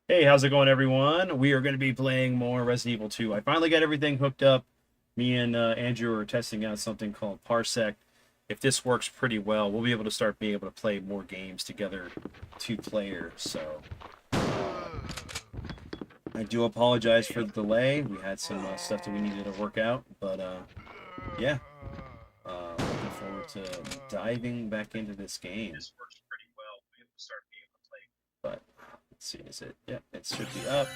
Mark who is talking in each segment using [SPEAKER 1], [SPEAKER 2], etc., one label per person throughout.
[SPEAKER 1] Hey, how's it going, everyone? We are going to be playing more Resident Evil 2. I finally got everything hooked up. Me and Andrew are testing out something called Parsec. If this works pretty well, we'll be able to start being able to play more games together, two players. So I do apologize for the delay. We had some stuff that we needed to work out, but yeah, looking forward to diving back into this game. This works pretty well. We'll be able to start being able to play. But let's see, is it? Yep, it should be up.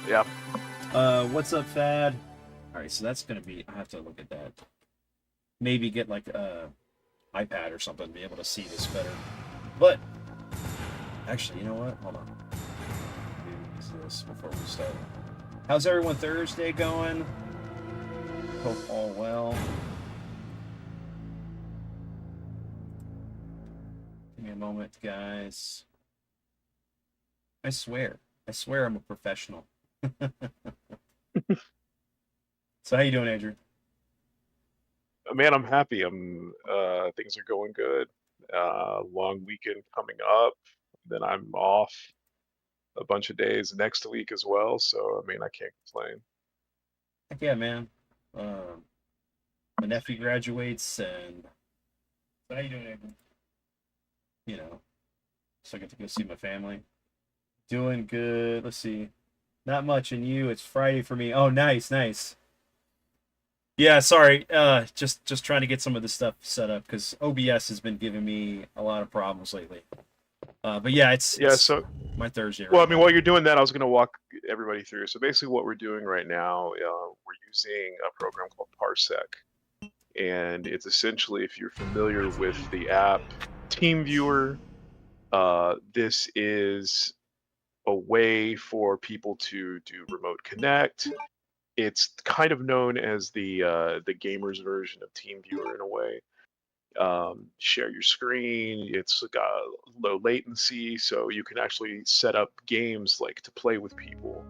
[SPEAKER 2] Yeah.
[SPEAKER 1] What's up, Fad? All right, so that's gonna be. I have to look at that. Maybe get like a iPad or something to be able to see this better. But actually, you know what? Hold on. Use this before we start. How's everyone Thursday going? Hope all well. Give me a moment, guys. I swear I'm a professional. So how you doing, Andrew?
[SPEAKER 2] Man, I'm happy. Things are going good. Long weekend coming up. Then I'm off a bunch of days next week as well. So, I mean, I can't complain.
[SPEAKER 1] Heck yeah, man. Um, my nephew graduates, and so how you doing, Andrew? You know, so I get to go see my family. Doing good. Let's see. Not much in you. It's Friday for me. Oh, nice, nice. Yeah, sorry. Just trying to get some of this stuff set up because OBS has been giving me a lot of problems lately. But yeah, it's
[SPEAKER 2] Yeah,
[SPEAKER 1] it's
[SPEAKER 2] so,
[SPEAKER 1] my Thursday
[SPEAKER 2] well, I
[SPEAKER 1] right
[SPEAKER 2] mean,
[SPEAKER 1] now.
[SPEAKER 2] while you're doing that, I was going to walk everybody through. So, basically, what we're doing right now, we're using a program called Parsec. And it's essentially, if you're familiar with the app TeamViewer, this is a way for people to do remote connect. It's kind of known as the gamers version of TeamViewer in a way. Share your screen. It's got low latency, so you can actually set up games like to play with people.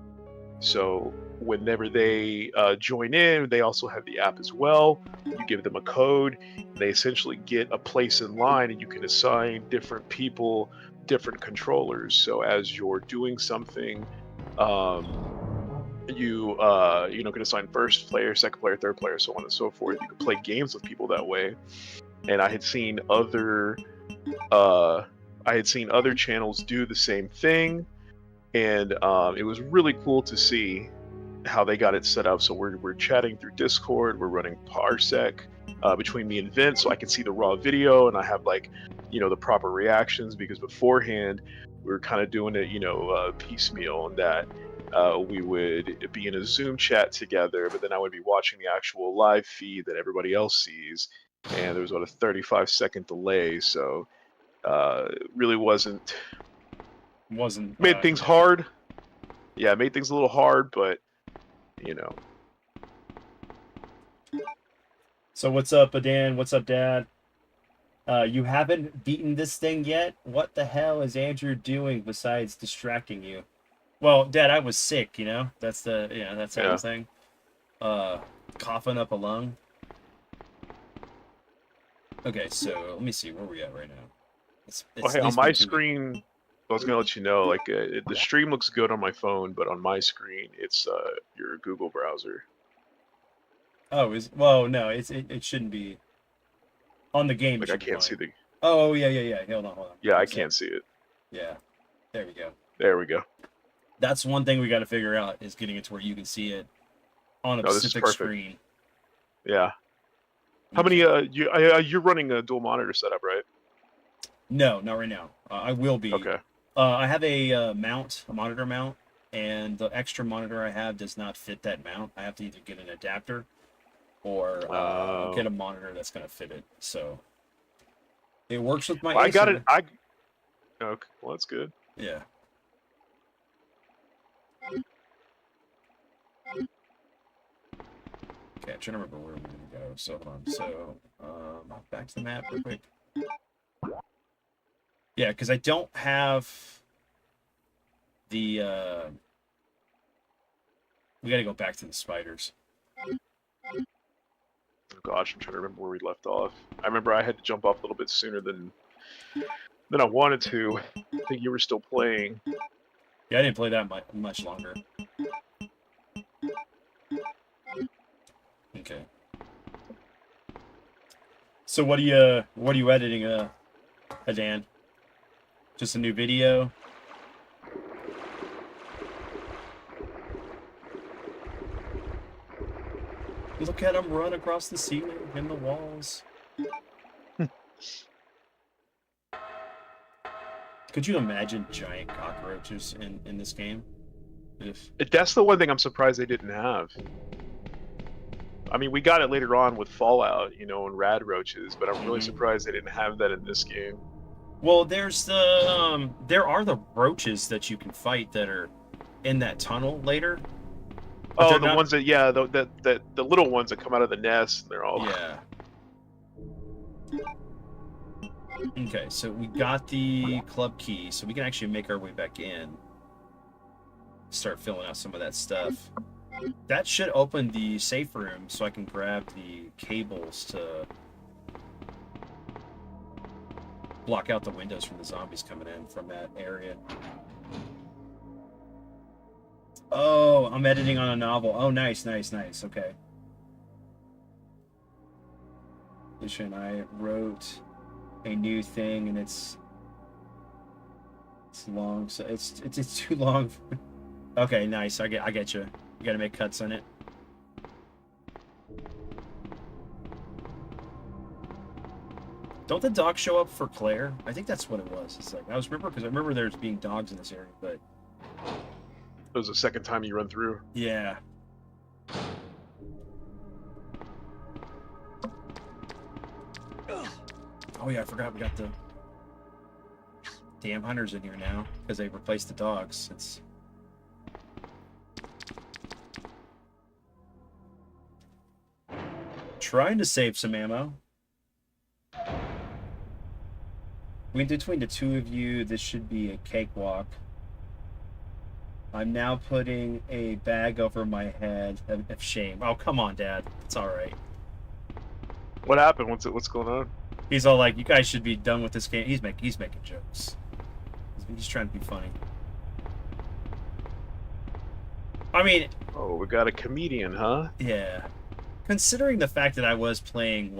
[SPEAKER 2] So whenever they join in, they also have the app as well. You give them a code, and they essentially get a place in line, and you can assign different people different controllers. So as you're doing something, you can assign first player, second player, third player, so on and so forth. You can play games with people that way. And uh, I had seen other channels do the same thing, and it was really cool to see how they got it set up. So we're chatting through Discord. We're running Parsec between me and Vince, so I can see the raw video, and I have the proper reactions, because beforehand we were kind of doing it, piecemeal, and that we would be in a Zoom chat together, but then I would be watching the actual live feed that everybody else sees, and there was about a 35-second delay, so it really
[SPEAKER 1] Wasn't
[SPEAKER 2] made things
[SPEAKER 1] yeah.
[SPEAKER 2] hard. Yeah, it made things a little hard, but you know.
[SPEAKER 1] So what's up, Adan? What's up, Dad? You haven't beaten this thing yet? What the hell is Andrew doing besides distracting you? Well, Dad, I was sick, you know? That's the whole
[SPEAKER 2] Yeah.
[SPEAKER 1] thing. Uh, Coughing up a lung. Okay, so let me see where we at right now.
[SPEAKER 2] Well,
[SPEAKER 1] It's
[SPEAKER 2] hey,
[SPEAKER 1] at
[SPEAKER 2] on
[SPEAKER 1] least been
[SPEAKER 2] my
[SPEAKER 1] 2 weeks.
[SPEAKER 2] screen, I was gonna let you know, like, the stream looks good on my phone, but on my screen, it's your Google browser.
[SPEAKER 1] Oh, is well, no, it shouldn't be on the game. It
[SPEAKER 2] Like, I
[SPEAKER 1] should be
[SPEAKER 2] can't see
[SPEAKER 1] fine.
[SPEAKER 2] the.
[SPEAKER 1] Oh, yeah. Hold on.
[SPEAKER 2] Yeah, I
[SPEAKER 1] One sec.
[SPEAKER 2] can't see it.
[SPEAKER 1] Yeah, there we go.
[SPEAKER 2] There we go.
[SPEAKER 1] That's one thing we got to figure out is getting it to where you can see it on a
[SPEAKER 2] No, this is
[SPEAKER 1] specific
[SPEAKER 2] perfect.
[SPEAKER 1] screen.
[SPEAKER 2] Yeah. How many?
[SPEAKER 1] Okay.
[SPEAKER 2] You're running a dual monitor setup, right?
[SPEAKER 1] No, not right now. I will be.
[SPEAKER 2] Okay.
[SPEAKER 1] I have a a monitor mount, and the extra monitor I have does not fit that mount. I have to either get an adapter or get a
[SPEAKER 2] Well,
[SPEAKER 1] monitor that's going to fit it. So it works with my
[SPEAKER 2] I got it.
[SPEAKER 1] Acer.
[SPEAKER 2] Okay. Well, that's good.
[SPEAKER 1] Yeah. Okay, I'm trying to remember where we're going to go. So hold on. So back to the map real quick. Yeah, because I don't have the. We got to go back to the spiders.
[SPEAKER 2] Oh, gosh, I'm trying to remember where we left off. I remember I had to jump off a little bit sooner than I wanted to. I think you were still playing.
[SPEAKER 1] Yeah, I didn't play that much longer. Okay. So what are you editing, Dan? Just a new video? Look at him run across the ceiling and the walls. Could you imagine giant cockroaches in this game? If
[SPEAKER 2] That's the one thing I'm surprised they didn't have. I mean, we got it later on with Fallout, you know, and rad roaches, but I'm really surprised they didn't have that in this game.
[SPEAKER 1] Well, there are the roaches that you can fight that are in that tunnel later, but
[SPEAKER 2] Oh,
[SPEAKER 1] they're
[SPEAKER 2] the
[SPEAKER 1] not.
[SPEAKER 2] ones that, yeah, the little ones that come out of the nest, and they're all.
[SPEAKER 1] Yeah. Okay, so we got the club key, so we can actually make our way back in. Start filling out some of that stuff. That should open the safe room, so I can grab the cables to block out the windows from the zombies coming in from that area. Oh, I'm editing on a novel. Oh, nice, nice, nice. Okay. Alicia and I wrote a new thing, and it's long, so it's too long. Okay, nice. I get you. You got to make cuts on it. Don't the dogs show up for Claire? I think that's what it was. It's like I remember there's being dogs in this area, but
[SPEAKER 2] It was the second time you run through.
[SPEAKER 1] yeah. Oh yeah, I forgot we got the damn hunters in here now because they replaced the dogs. It's trying to save some ammo. Between the two of you, this should be a cakewalk. I'm now putting a bag over my head of shame. Oh, come on, Dad. It's all right.
[SPEAKER 2] What happened? What's going on?
[SPEAKER 1] He's all like, "You guys should be done with this game." He's making jokes. He's trying to be funny. I mean,
[SPEAKER 2] Oh, we got a comedian, huh?
[SPEAKER 1] yeah. Considering the fact that I was playing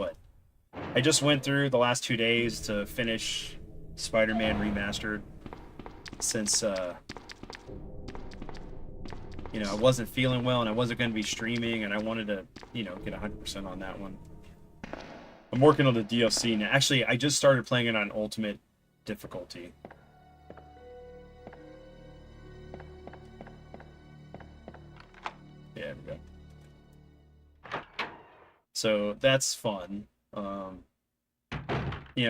[SPEAKER 1] I just went through the last 2 days to finish Spider-Man Remastered since I wasn't feeling well and I wasn't going to be streaming and I wanted to, get 100% on that one. I'm working on the DLC now. Actually, I just started playing it on Ultimate difficulty. Yeah, we go. So that's fun. At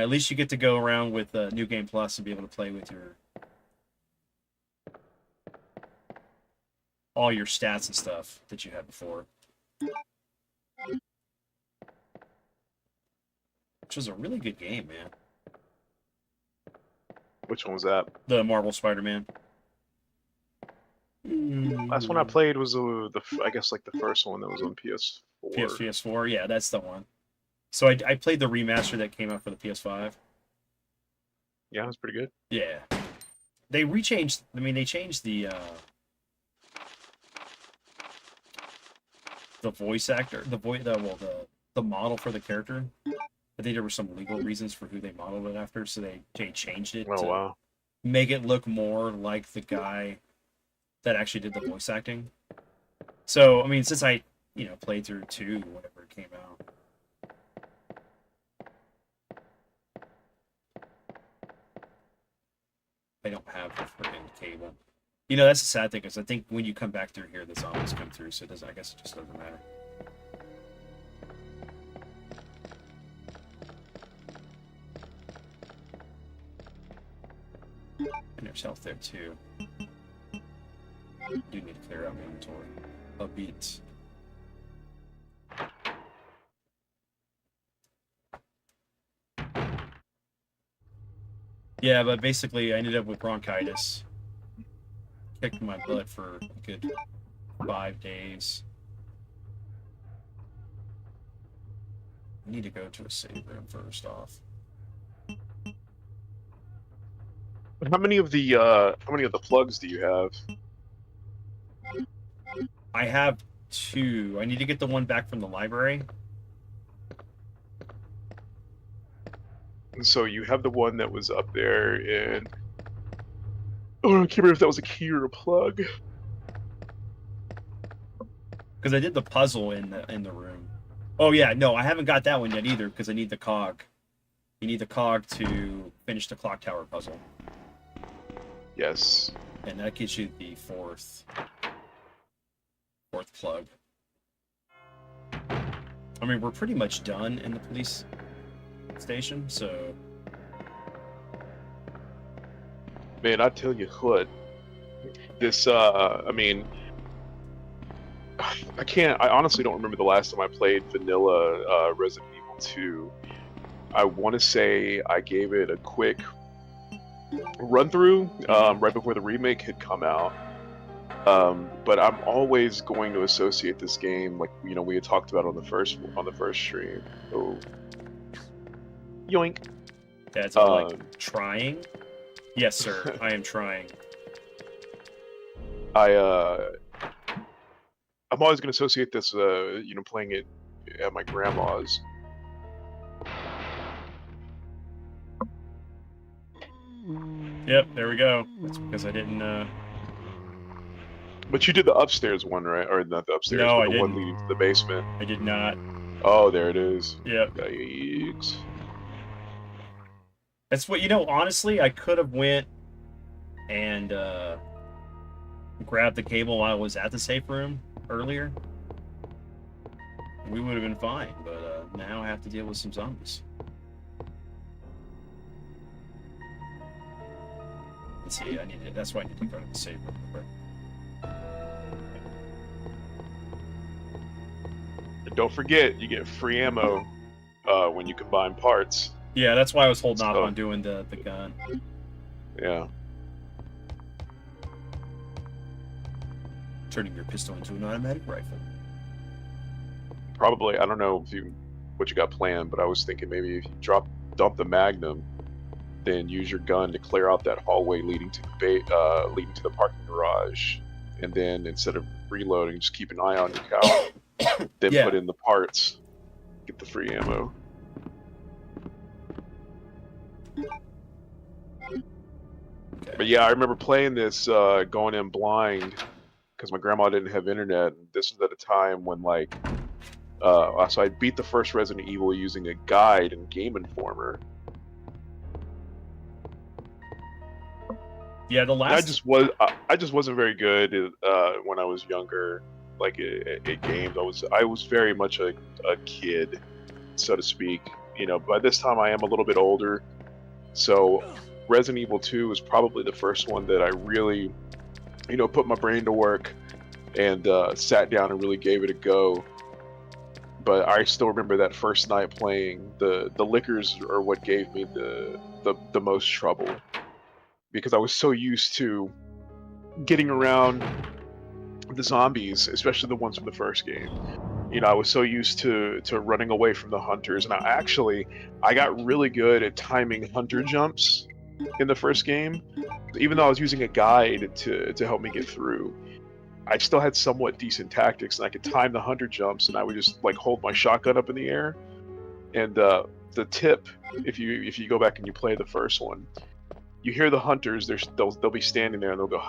[SPEAKER 1] least you get to go around with New Game Plus and be able to play with all your stats and stuff that you had before. Which was a really good game, man.
[SPEAKER 2] Which one was that?
[SPEAKER 1] The Marvel Spider-Man.
[SPEAKER 2] Last one I played was I guess like the first one that was on PS4.
[SPEAKER 1] PS4, yeah, that's the one. So I played the remaster that came out for the PS5.
[SPEAKER 2] Yeah, it was pretty good.
[SPEAKER 1] Yeah, they changed the voice actor, the model for the character. I think there were some legal reasons for who they modeled it after, so they changed it
[SPEAKER 2] Oh,
[SPEAKER 1] to
[SPEAKER 2] wow.
[SPEAKER 1] make it look more like the guy that actually did the voice acting. So, I mean, since I, played through 2 whenever it came out. I don't have the freaking cable. That's the sad thing, because I think when you come back through here, the zombies come through, so I guess it just doesn't matter. And there's health there, too. I do need to clear out my inventory a bit. Yeah, but basically I ended up with bronchitis. Kicked my butt for a good 5 days. I need to go to a save room first off.
[SPEAKER 2] how many of the plugs do you have?
[SPEAKER 1] I have 2. I need to get the one back from the library.
[SPEAKER 2] So you have the one that was up there, and oh, I can't remember if that was a key or a plug.
[SPEAKER 1] Because I did the puzzle in the room. Oh yeah, no, I haven't got that one yet either because I need the cog. You need the cog to finish the clock tower puzzle.
[SPEAKER 2] Yes.
[SPEAKER 1] And that gives you the fourth plug. I mean, we're pretty much done in the police station, so
[SPEAKER 2] Man, I tell you what, this I mean, I honestly don't remember the last time I played vanilla Resident Evil 2. I want to say I gave it a quick run through right before the remake had come out. But I'm always going to associate this game, like we had talked about on the first stream. Oh, yoink!
[SPEAKER 1] yeah, it's all like trying. Yes, sir, I am trying.
[SPEAKER 2] I'm always going to associate this, playing it at my grandma's.
[SPEAKER 1] Yep, there we go. That's because I didn't.
[SPEAKER 2] But you did the upstairs one, right? Or not the upstairs,
[SPEAKER 1] No,
[SPEAKER 2] but
[SPEAKER 1] I
[SPEAKER 2] the
[SPEAKER 1] didn't.
[SPEAKER 2] one leading to the basement.
[SPEAKER 1] I did not.
[SPEAKER 2] Oh, there it is.
[SPEAKER 1] Yep.
[SPEAKER 2] Yikes.
[SPEAKER 1] That's what honestly, I could have went and grabbed the cable while I was at the safe room earlier. We would have been fine, but now I have to deal with some zombies. Let's see, that's why I need to go to the safe room.
[SPEAKER 2] And don't forget, you get free ammo when you combine parts.
[SPEAKER 1] Yeah, that's why I was holding off on doing the gun.
[SPEAKER 2] Yeah.
[SPEAKER 1] Turning your pistol into an automatic rifle.
[SPEAKER 2] Probably, I don't know what you got planned, but I was thinking maybe if you dump the Magnum, then use your gun to clear out that hallway leading to the parking garage, and then instead of reloading, just keep an eye on your cow. Then put in the parts, get the free ammo. Okay. But yeah, I remember playing this going in blind because my grandma didn't have internet. This was at a time when so I beat the first Resident Evil using a guide and Game Informer.
[SPEAKER 1] Yeah, the last.
[SPEAKER 2] I just wasn't very good when I was younger, like at games. I was very much a kid, so to speak. By this time I am a little bit older, so Resident Evil 2 was probably the first one that I really, put my brain to work and sat down and really gave it a go. But I still remember that first night playing. The liquors are what gave me the most trouble, because I was so used to getting around the zombies, especially the ones from the first game. I was so used to running away from the hunters, and I got really good at timing hunter jumps in the first game. Even though I was using a guide to help me get through, I still had somewhat decent tactics, and I could time the hunter jumps, and I would just hold my shotgun up in the air. And the tip, if you go back and you play the first one, you hear the hunters. They'll be standing there, and they'll go.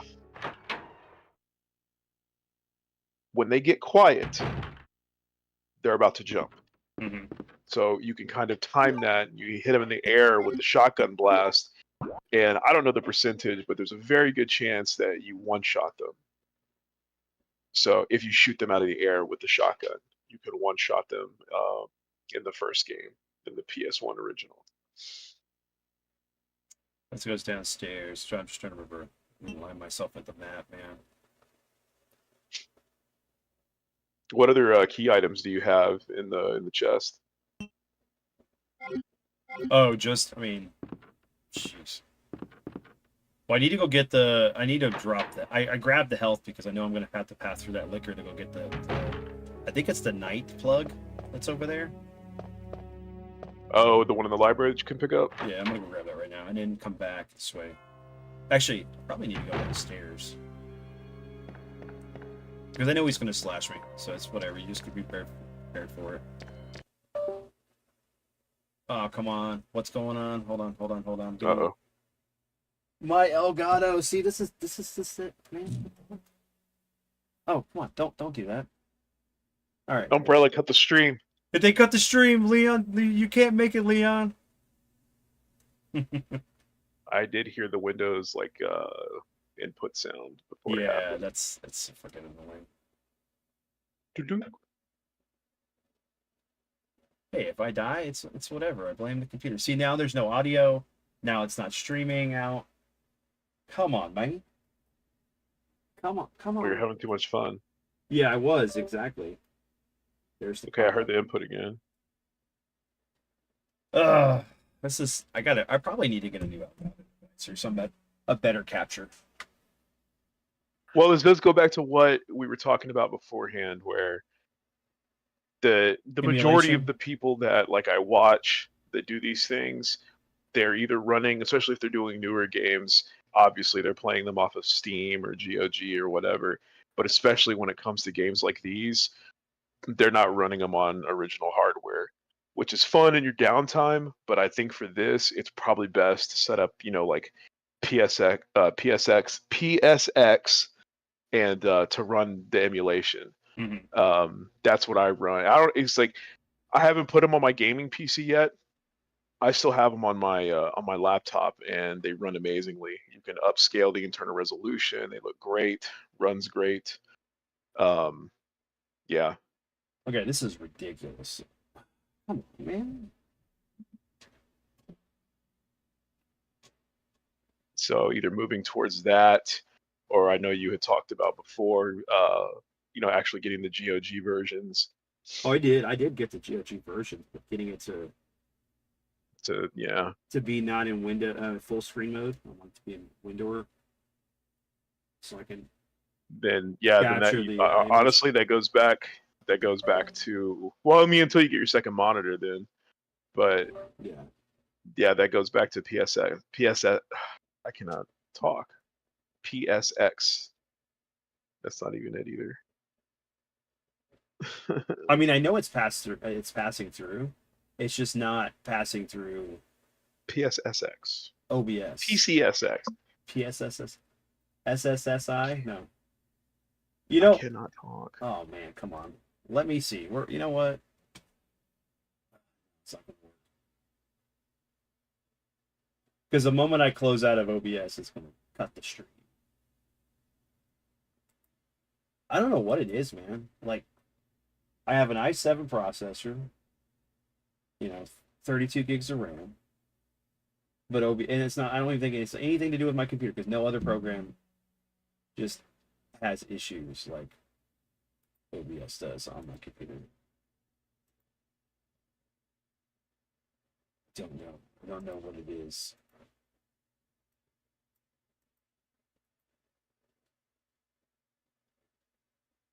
[SPEAKER 2] When they get quiet, they're about to jump.
[SPEAKER 1] Mm-hmm.
[SPEAKER 2] So you can kind of time that. You hit them in the air with the shotgun blast, and I don't know the percentage, but there's a very good chance that you one-shot them. So if you shoot them out of the air with the shotgun, you could one-shot them in the first game, in the PS1 original.
[SPEAKER 1] Let's go downstairs. I'm just trying to remember. Line myself at the map, man.
[SPEAKER 2] What other key items do you have in the chest?
[SPEAKER 1] Oh, jeez. Well, I need to go get I need to drop that. I grabbed the health because I know I'm going to have to pass through that liquor to go get the I think it's the night plug that's over there.
[SPEAKER 2] Oh, the one in the library that you can pick up?
[SPEAKER 1] Yeah, I'm going to go grab that right now and then come back this way. Actually, probably need to go downstairs. Because I know he's going to slash me, so it's whatever. You just could be prepared for it. Oh, come on. What's going on? Hold on, hold on, hold on. Give me
[SPEAKER 2] Uh-oh.
[SPEAKER 1] my Elgato. See, this is it, man. Oh, come on. Don't do that. All right.
[SPEAKER 2] Umbrella cut the stream.
[SPEAKER 1] Did they cut the stream, Leon? You can't make it, Leon.
[SPEAKER 2] I did hear the Windows like input sound before it
[SPEAKER 1] Yeah,
[SPEAKER 2] happened.
[SPEAKER 1] that's freaking annoying.
[SPEAKER 2] Doo-doo.
[SPEAKER 1] Hey, if I die, it's whatever. I blame the computer. See, now there's no audio. Now it's not streaming out. Come on, man. Come on, come
[SPEAKER 2] We were
[SPEAKER 1] on.
[SPEAKER 2] having too much fun.
[SPEAKER 1] Yeah, I was exactly. There's the
[SPEAKER 2] Okay, I heard
[SPEAKER 1] pop-up.
[SPEAKER 2] the input again.
[SPEAKER 1] Ugh, this is. I gotta. I probably need to get a new Elgato device or some a better capture.
[SPEAKER 2] Well, this does go back to what we were talking about beforehand, where the majority of
[SPEAKER 1] Emulation.
[SPEAKER 2] the people that like I watch that do these things, they're either running, especially if they're doing newer games, obviously they're playing them off of Steam or GOG or whatever. But especially when it comes to games like these, they're not running them on original hardware, which is fun in your downtime. But I think for this, it's probably best to set up, like PSX, and to run the emulation.
[SPEAKER 1] Mm-hmm.
[SPEAKER 2] That's what I run. I don't. It's like I haven't put them on my gaming PC yet. I still have them on my laptop, and they run amazingly. You can upscale the internal resolution. They look great. Runs great. Um, yeah.
[SPEAKER 1] Okay, this is ridiculous. Come on, man.
[SPEAKER 2] So either moving towards that, or I know you had talked about before, actually getting the GOG versions
[SPEAKER 1] Oh, I did. I did get the GOG version, but getting it
[SPEAKER 2] to, yeah.
[SPEAKER 1] to be not in window full screen mode. I want it to be in windower, so I can
[SPEAKER 2] Then yeah, then that
[SPEAKER 1] capture the image.
[SPEAKER 2] honestly that goes back to, well, I mean, until you get your second monitor, then. But
[SPEAKER 1] Yeah.
[SPEAKER 2] yeah, that goes back to PSX. I cannot talk. PSX. That's not even it either.
[SPEAKER 1] I mean, I know it's passed through. It's passing through. It's just not passing through
[SPEAKER 2] PSSX.
[SPEAKER 1] OBS.
[SPEAKER 2] PCSX.
[SPEAKER 1] PSSS. SSSI. No. You
[SPEAKER 2] I
[SPEAKER 1] know.
[SPEAKER 2] cannot talk.
[SPEAKER 1] Oh man, come on. Let me see. You know what? It's not gonna work. Because the moment I close out of OBS, it's gonna cut the stream. I don't know what it is, man. Like, I have an i7 processor, 32 gigs of RAM, but and it's not. I don't even think it's anything to do with my computer because no other program just has issues like OBS does on my computer. Don't know. I don't know what it is.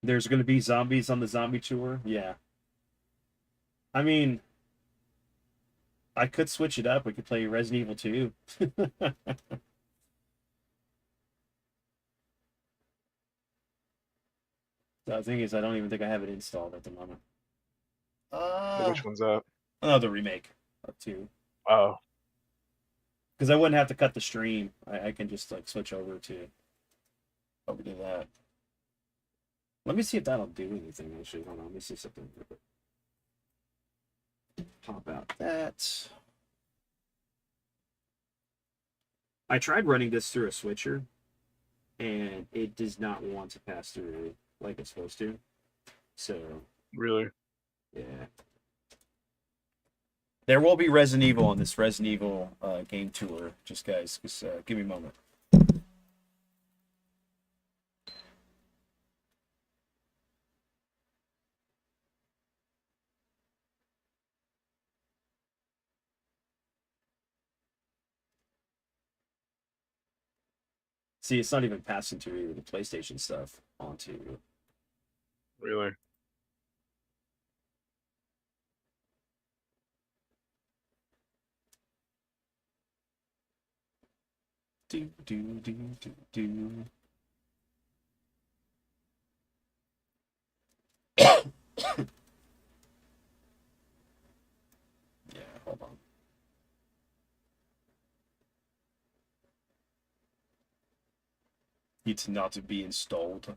[SPEAKER 1] There's going to be zombies on the zombie tour. Yeah. I mean, I could switch it up. We could play Resident Evil 2. The thing is, I don't even think I have it installed at the moment.
[SPEAKER 2] Which one's that?
[SPEAKER 1] Oh, the remake of 2.
[SPEAKER 2] Oh,
[SPEAKER 1] Because I wouldn't have to cut the stream. I can just like switch over to that. Let me see if that'll do anything. Actually, hold on. Let me see something. Pop out that. I tried running this through a switcher, and it does not want to pass through like it's supposed to. So,
[SPEAKER 2] really?
[SPEAKER 1] yeah. There will be Resident Evil on this Resident Evil game tour. Just guys, just give me a moment. See, it's not even passing through the PlayStation stuff onto.
[SPEAKER 2] Really?
[SPEAKER 1] Do do do do do. Yeah, hold on. Needs not to be installed.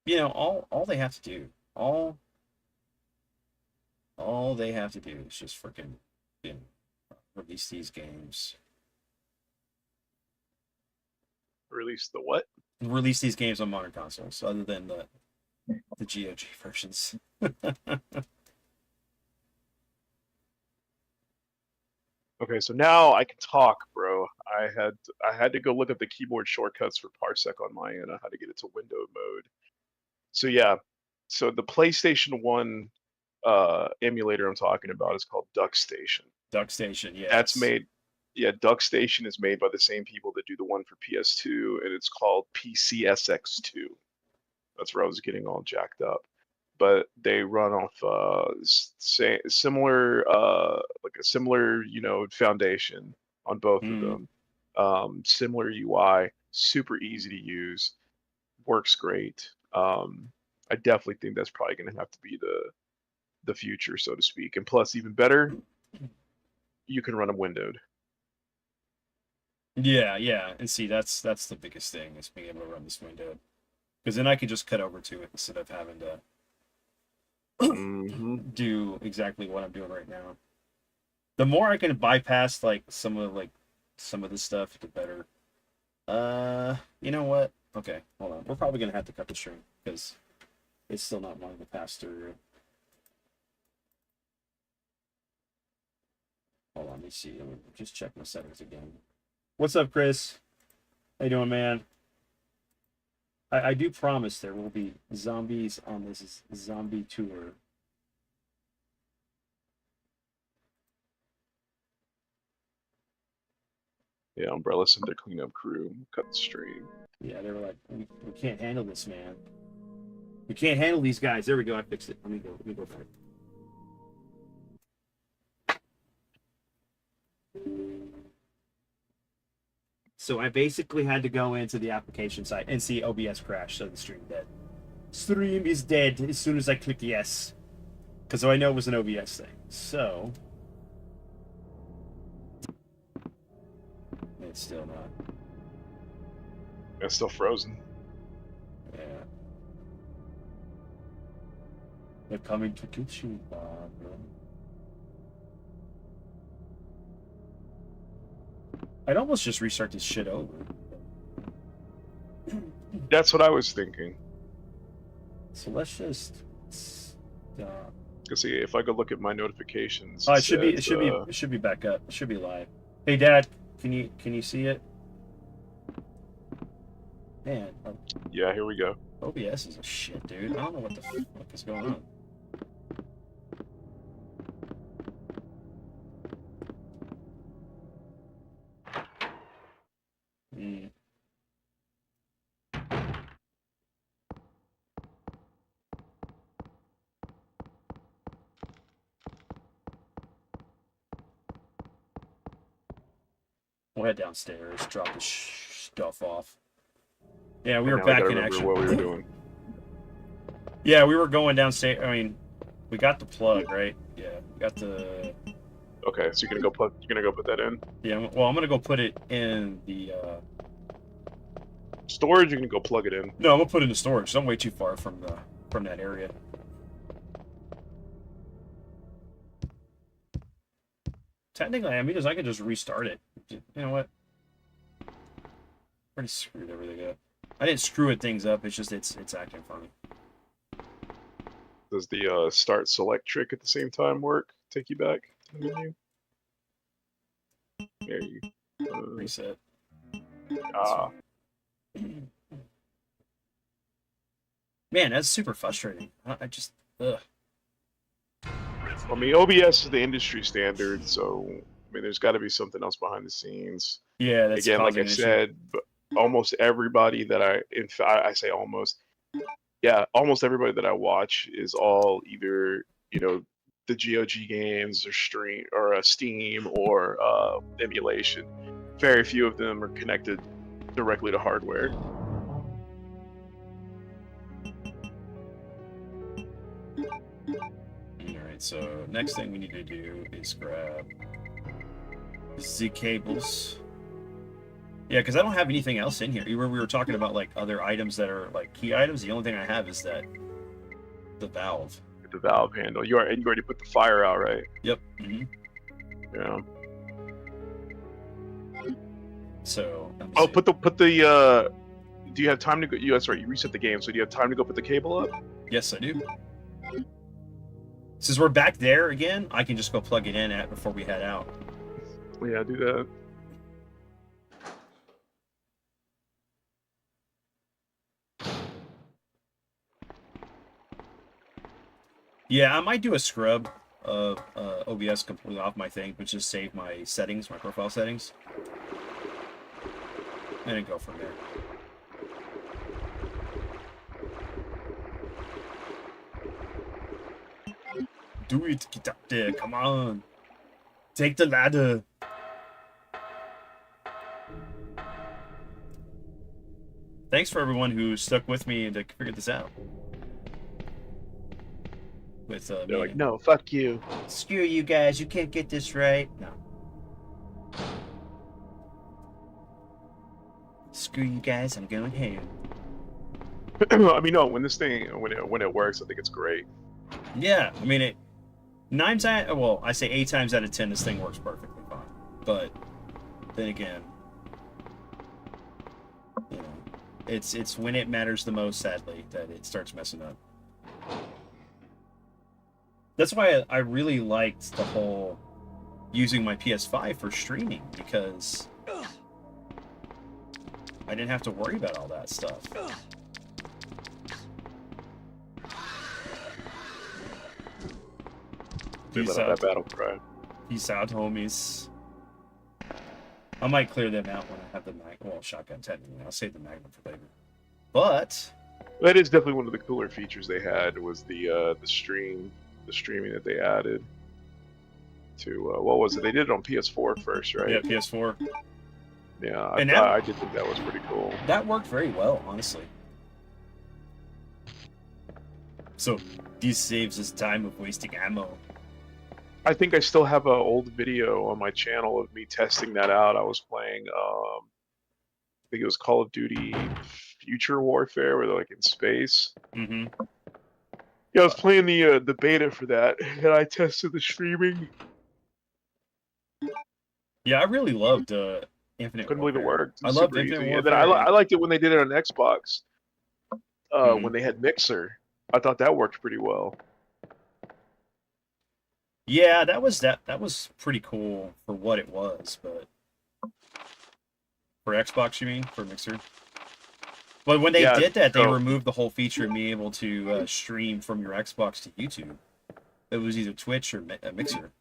[SPEAKER 1] You know, all they have to do, all they have to do is just freaking, you know, release these games.
[SPEAKER 2] Release the what?
[SPEAKER 1] Release these games on modern consoles, other than the GOG versions.
[SPEAKER 2] Okay, so now I can talk, bro. I had to go look up the keyboard shortcuts for Parsec on my end. I had to get it to window mode. So yeah, so the PlayStation 1 emulator I'm talking about is called DuckStation.
[SPEAKER 1] DuckStation,
[SPEAKER 2] That's
[SPEAKER 1] yes.
[SPEAKER 2] made, yeah, DuckStation is made by the same people that do the one for PS2, and it's called PCSX2. That's where I was getting all jacked up. But they run off similar, like a similar, foundation on both of
[SPEAKER 1] Mm.
[SPEAKER 2] them. Similar UI, super easy to use, works great. I definitely think that's probably going to have to be the future, so to speak. And plus, even better, you can run them windowed.
[SPEAKER 1] Yeah, yeah. And see, that's the biggest thing is being able to run this window. Because then I can just cut over to it instead of having to
[SPEAKER 2] Hmm.
[SPEAKER 1] do exactly what I'm doing right now. The more I can bypass some of the stuff, the better. You know what? Okay, hold on. We're probably gonna have to cut the stream because it's still not wanting to pass through. Hold on, let me see. Let me just check my settings again. What's up, Chris? How you doing, man? I do promise there will be zombies on this zombie tour.
[SPEAKER 2] Yeah, Umbrella sent their cleanup crew, cut the stream.
[SPEAKER 1] Yeah, they were like, we can't handle this, man. We can't handle these guys. There we go. I fixed it. Let me go. Let me go back. So I basically had to go into the application site and see OBS crash, so the stream dead. Stream is dead as soon as I click yes, because I know it was an OBS thing. So it's still not.
[SPEAKER 2] It's still frozen.
[SPEAKER 1] Yeah, they're coming to get you, Barbara. I'd almost just restart this shit over.
[SPEAKER 2] That's what I was thinking.
[SPEAKER 1] So let's just stop.
[SPEAKER 2] Cause see, if I go look at my notifications,
[SPEAKER 1] Oh,
[SPEAKER 2] it
[SPEAKER 1] it should be. It
[SPEAKER 2] says,
[SPEAKER 1] should be. It should be back up. It should be live. Hey, Dad, can you see it? Man,
[SPEAKER 2] yeah, here we go.
[SPEAKER 1] OBS is a shit, dude. I don't know what the fuck is going on. Mm. We'll head downstairs, drop the stuff off. Yeah, we
[SPEAKER 2] And
[SPEAKER 1] were
[SPEAKER 2] now we
[SPEAKER 1] back
[SPEAKER 2] gotta
[SPEAKER 1] in
[SPEAKER 2] remember
[SPEAKER 1] action.
[SPEAKER 2] what we were doing.
[SPEAKER 1] Yeah, we were going downstairs. I mean, we got the plug, right? Yeah, we got the.
[SPEAKER 2] Okay, so you're gonna go put that in
[SPEAKER 1] Yeah, well, I'm gonna go put it in the.
[SPEAKER 2] storage. You're gonna go plug it in.
[SPEAKER 1] No, I'm gonna put it in the storage. I'm way too far from that area. Technically, I mean, I could just restart it. You know what? Pretty screwed everything up. I didn't screw it things up. It's just it's acting funny.
[SPEAKER 2] Does the start select trick at the same time work? Take you back to the menu. There you.
[SPEAKER 1] Reset.
[SPEAKER 2] Ah,
[SPEAKER 1] Man, that's super frustrating. I just ugh.
[SPEAKER 2] I mean, OBS is the industry standard, so I mean, there's got to be something else behind the scenes.
[SPEAKER 1] Yeah, that's
[SPEAKER 2] Again, like
[SPEAKER 1] causing
[SPEAKER 2] I
[SPEAKER 1] an issue.
[SPEAKER 2] said, almost everybody that in fact, I say almost, yeah, almost everybody that I watch is all either, you know, the GOG games or stream or Steam or emulation. Very few of them are connected directly to hardware.
[SPEAKER 1] Alright, so next thing we need to do is grab the cables. Yeah, because I don't have anything else in here. We were talking about like other items that are like key items. The only thing I have is that the valve.
[SPEAKER 2] The valve handle. And you already put the fire out, right?
[SPEAKER 1] Yep. Mm-hmm.
[SPEAKER 2] Yeah.
[SPEAKER 1] So.
[SPEAKER 2] Oh, put the. Do you have time to go? That's right. You reset the game, so do you have time to go put the cable up?
[SPEAKER 1] Yes, I do. Since we're back there again, I can just go plug it in before we head out.
[SPEAKER 2] Yeah, do that.
[SPEAKER 1] Yeah, I might do a scrub of OBS completely off my thing, but just save my settings, my profile settings, and then go from there. Do it, get up there, come on. Take the ladder. Thanks for everyone who stuck with me to figure this out. With
[SPEAKER 2] They're like, no, fuck you.
[SPEAKER 1] Screw you guys, you can't get this right. No. Screw you guys, I'm going home.
[SPEAKER 2] I mean, no, when it works, I think it's great.
[SPEAKER 1] Yeah, I mean it. I say 8 times out of 10, this thing works perfectly fine. But then again, you know, it's when it matters the most, sadly, that it starts messing up. That's why I really liked the whole using my PS5 for streaming, because I didn't have to worry about all that stuff. Peace out.
[SPEAKER 2] That battle cry.
[SPEAKER 1] Peace out, homies. I might clear them out when I have the shotgun technically. I'll save the magnum for later. But
[SPEAKER 2] that is definitely one of the cooler features they had was the streaming that they added to what was it? They did it on PS4 first, right?
[SPEAKER 1] Yeah, PS4.
[SPEAKER 2] Yeah, I did think that was pretty cool.
[SPEAKER 1] That worked very well, honestly. So this saves us time of wasting ammo.
[SPEAKER 2] I think I still have an old video on my channel of me testing that out. I was playing, I think it was Call of Duty Future Warfare, where they're like in space.
[SPEAKER 1] Mm-hmm.
[SPEAKER 2] Yeah, I was playing the beta for that, and I tested the streaming.
[SPEAKER 1] Yeah, I really loved Infinite.
[SPEAKER 2] Couldn't believe it worked.
[SPEAKER 1] I loved Infinite Warfare.
[SPEAKER 2] And then I liked it when they did it on Xbox. When they had Mixer, I thought that worked pretty well.
[SPEAKER 1] Yeah, that was pretty cool for what it was, but for Xbox, you mean, for Mixer? But when they did that, they removed the whole feature of being able to stream from your Xbox to YouTube. It was either Twitch or Mixer.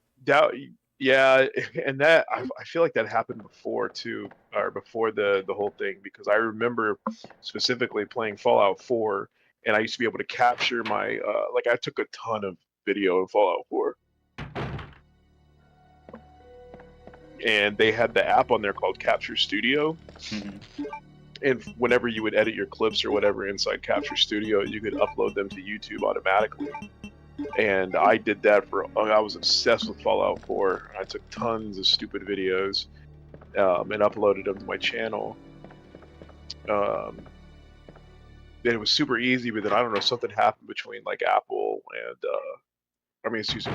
[SPEAKER 2] Yeah, and that I feel like that happened before too, or before the whole thing, because I remember specifically playing Fallout 4, and I used to be able to capture my like I took a ton of video in Fallout 4. And they had the app on there called Capture Studio.
[SPEAKER 1] Mm-hmm.
[SPEAKER 2] And whenever you would edit your clips or whatever inside Capture Studio, you could upload them to YouTube automatically. And I did that I was obsessed with Fallout 4. I took tons of stupid videos and uploaded them to my channel. And it was super easy, but then I don't know, something happened between like Apple and,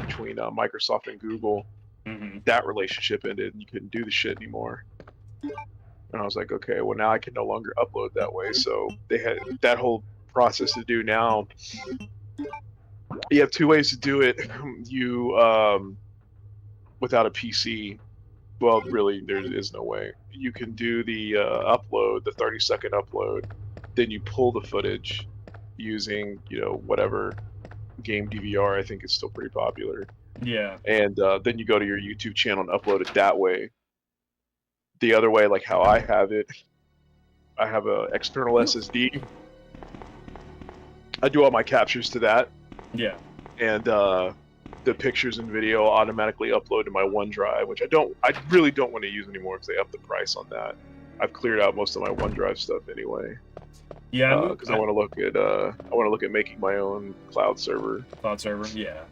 [SPEAKER 2] between Microsoft and Google.
[SPEAKER 1] Mm-hmm.
[SPEAKER 2] That relationship ended and you couldn't do the shit anymore. And I was like, okay, well now I can no longer upload that way. So they had that whole process to do now. You have 2 ways to do it. You without a PC, well, really there is no way. You can do the upload, the 30-second upload, then you pull the footage using, whatever game DVR. I think is still pretty popular.
[SPEAKER 1] Yeah.
[SPEAKER 2] And then you go to your YouTube channel and upload it that way. The other way, like how I have it, I have an external SSD, I do all my captures to that,
[SPEAKER 1] Yeah.
[SPEAKER 2] and the pictures and video automatically upload to my OneDrive, which I really don't want to use anymore because they upped the price on that. I've cleared out most of my OneDrive stuff anyway.
[SPEAKER 1] Yeah.
[SPEAKER 2] Because I want to look at making my own cloud server.
[SPEAKER 1] Cloud server. Yeah.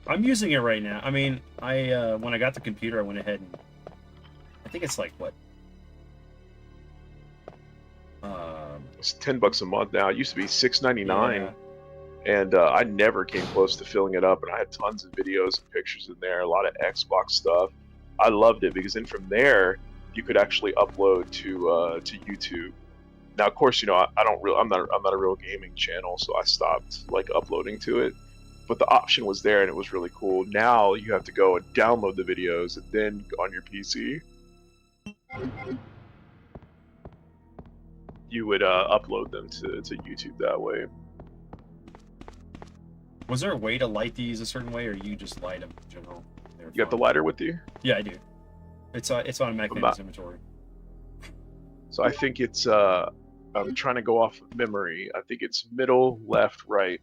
[SPEAKER 1] I'm using it right now. I mean, I when I got the computer, I went ahead and I think it's like what.
[SPEAKER 2] It's $10 a month now. It used to be $6.99.
[SPEAKER 1] Yeah.
[SPEAKER 2] And I never came close to filling it up, and I had tons of videos and pictures in there, a lot of Xbox stuff. I loved it because then from there you could actually upload to YouTube. Now, of course, I'm not a real gaming channel, so I stopped like uploading to it. But the option was there, and it was really cool. Now you have to go and download the videos, and then on your PC you would upload them to YouTube that way.
[SPEAKER 1] Was there a way to light these a certain way, or you just light them in general?
[SPEAKER 2] You got the lighter with you?
[SPEAKER 1] Yeah, I do. It's on Magnetics inventory.
[SPEAKER 2] So I think it's I'm trying to go off of memory. I think it's middle, left, right.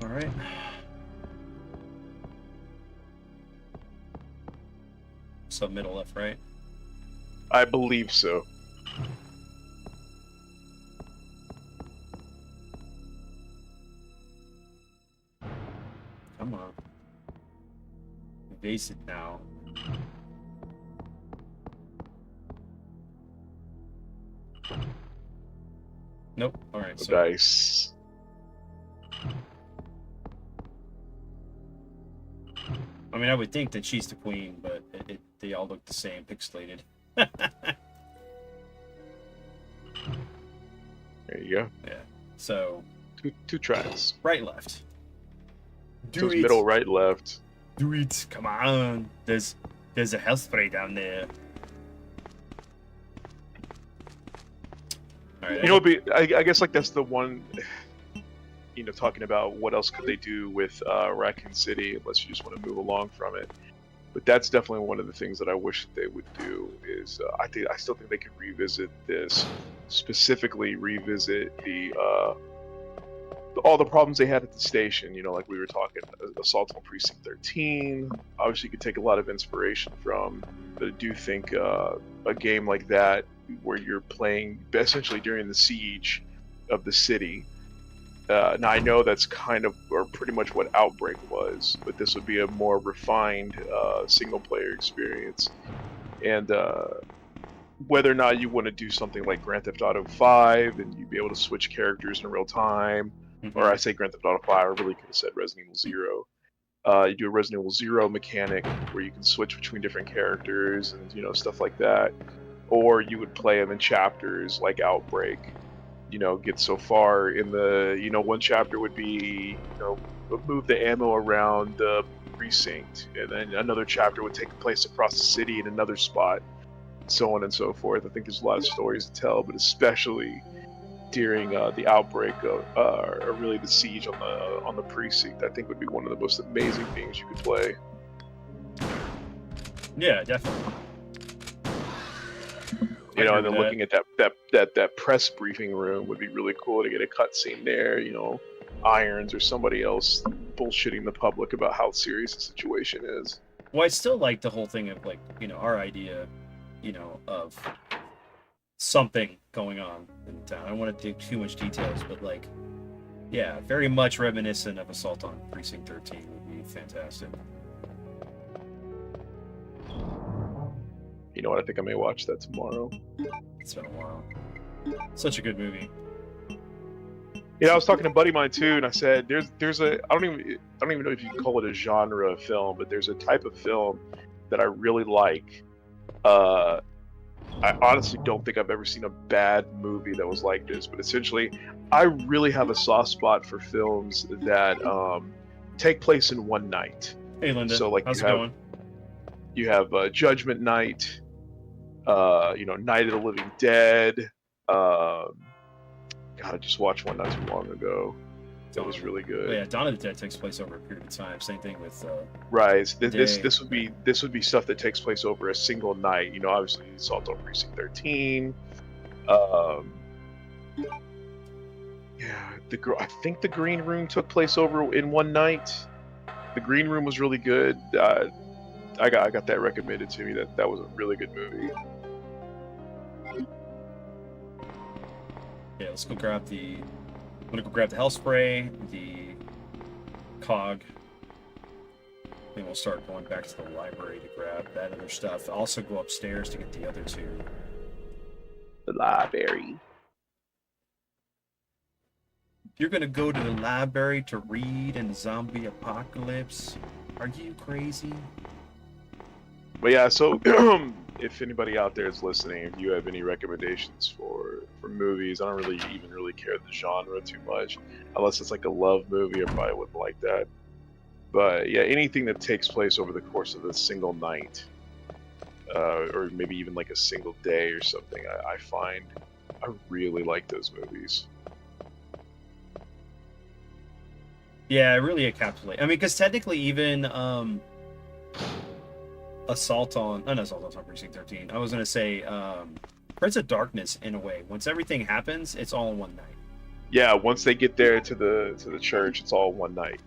[SPEAKER 1] All right. So middle, left, right.
[SPEAKER 2] I believe so.
[SPEAKER 1] Come on. Base it now. Nope. All right. So
[SPEAKER 2] Nice.
[SPEAKER 1] I mean, I would think that she's the queen, but they all look the same, pixelated.
[SPEAKER 2] There you go.
[SPEAKER 1] Yeah. So
[SPEAKER 2] Two tracks.
[SPEAKER 1] right, left.
[SPEAKER 2] So it's middle, right, left.
[SPEAKER 1] Do it. Come on. There's a health spray down there. All right.
[SPEAKER 2] I guess like that's the one. Talking about what else could they do with Racoon City, unless you just want to move along from it. But that's definitely one of the things that I wish that they would do. Is I still think they could revisit this, specifically revisit all the problems they had at the station. Like we were talking, Assault on Precinct 13. Obviously, you could take a lot of inspiration from. But I do think a game like that, where you're playing essentially during the siege of the city. Now I know that's kind of, or pretty much what Outbreak was, but this would be a more refined single-player experience. And whether or not you want to do something like Grand Theft Auto 5 and you'd be able to switch characters in real time, or I say Grand Theft Auto 5, I really could have said Resident Evil 0. You do a Resident Evil 0 mechanic where you can switch between different characters and stuff like that, or you would play them in chapters like Outbreak. Get so far in the, one chapter would be, move the ammo around the precinct, and then another chapter would take place across the city in another spot, so on and so forth. I think there's a lot of stories to tell, but especially during the outbreak of, or really the siege on the precinct, I think would be one of the most amazing things you could play.
[SPEAKER 1] Yeah, definitely.
[SPEAKER 2] And then looking at that press briefing room would be really cool to get a cutscene there. Irons or somebody else bullshitting the public about how serious the situation is.
[SPEAKER 1] Well, I still like the whole thing of our idea, of something going on in town. I don't want to dig too much details, but yeah, very much reminiscent of Assault on Precinct 13 would be fantastic.
[SPEAKER 2] You know what? I think I may watch that tomorrow.
[SPEAKER 1] It's been a while. Such a good movie.
[SPEAKER 2] I was talking to a buddy of mine too, and I said, "There's a I don't even know if you can call it a genre of film, but there's a type of film that I really like. Uh, I honestly don't think I've ever seen a bad movie that was like this, but essentially, I really have a soft spot for films that take place in one night.
[SPEAKER 1] Hey, Linda,
[SPEAKER 2] So like
[SPEAKER 1] how's it going?
[SPEAKER 2] you have Judgment Night, Night of the Living Dead. God, I just watched one not too long ago. That was really
[SPEAKER 1] Well,
[SPEAKER 2] good.
[SPEAKER 1] yeah, Dawn of the Dead takes place over a period of time. Same thing with
[SPEAKER 2] Right.
[SPEAKER 1] Day.
[SPEAKER 2] This would be stuff that takes place over a single night. Obviously Assault on Precinct 13. Um, yeah, I think the Green Room took place over in one night. The Green Room was really good. I got that recommended to me. That was a really good movie.
[SPEAKER 1] Yeah, let's go grab the. I'm gonna go grab the hell spray, the cog. Then we'll start going back to the library to grab that other stuff. Also go upstairs to get the other two.
[SPEAKER 2] The library.
[SPEAKER 1] You're gonna go to the library to read in the zombie apocalypse? Are you crazy?
[SPEAKER 2] But yeah, so if anybody out there is listening, if you have any recommendations for movies, I don't really care the genre too much, unless it's like a love movie. I probably wouldn't like that. But yeah, anything that takes place over the course of a single night, or maybe even like a single day or something, I find I really like those movies.
[SPEAKER 1] Yeah, really encapsulate. I mean, because technically, even Assault on Precinct 13. I was gonna say Prince of Darkness in a way. Once everything happens, it's all in one night.
[SPEAKER 2] Yeah, once they get there to the church, it's all one night.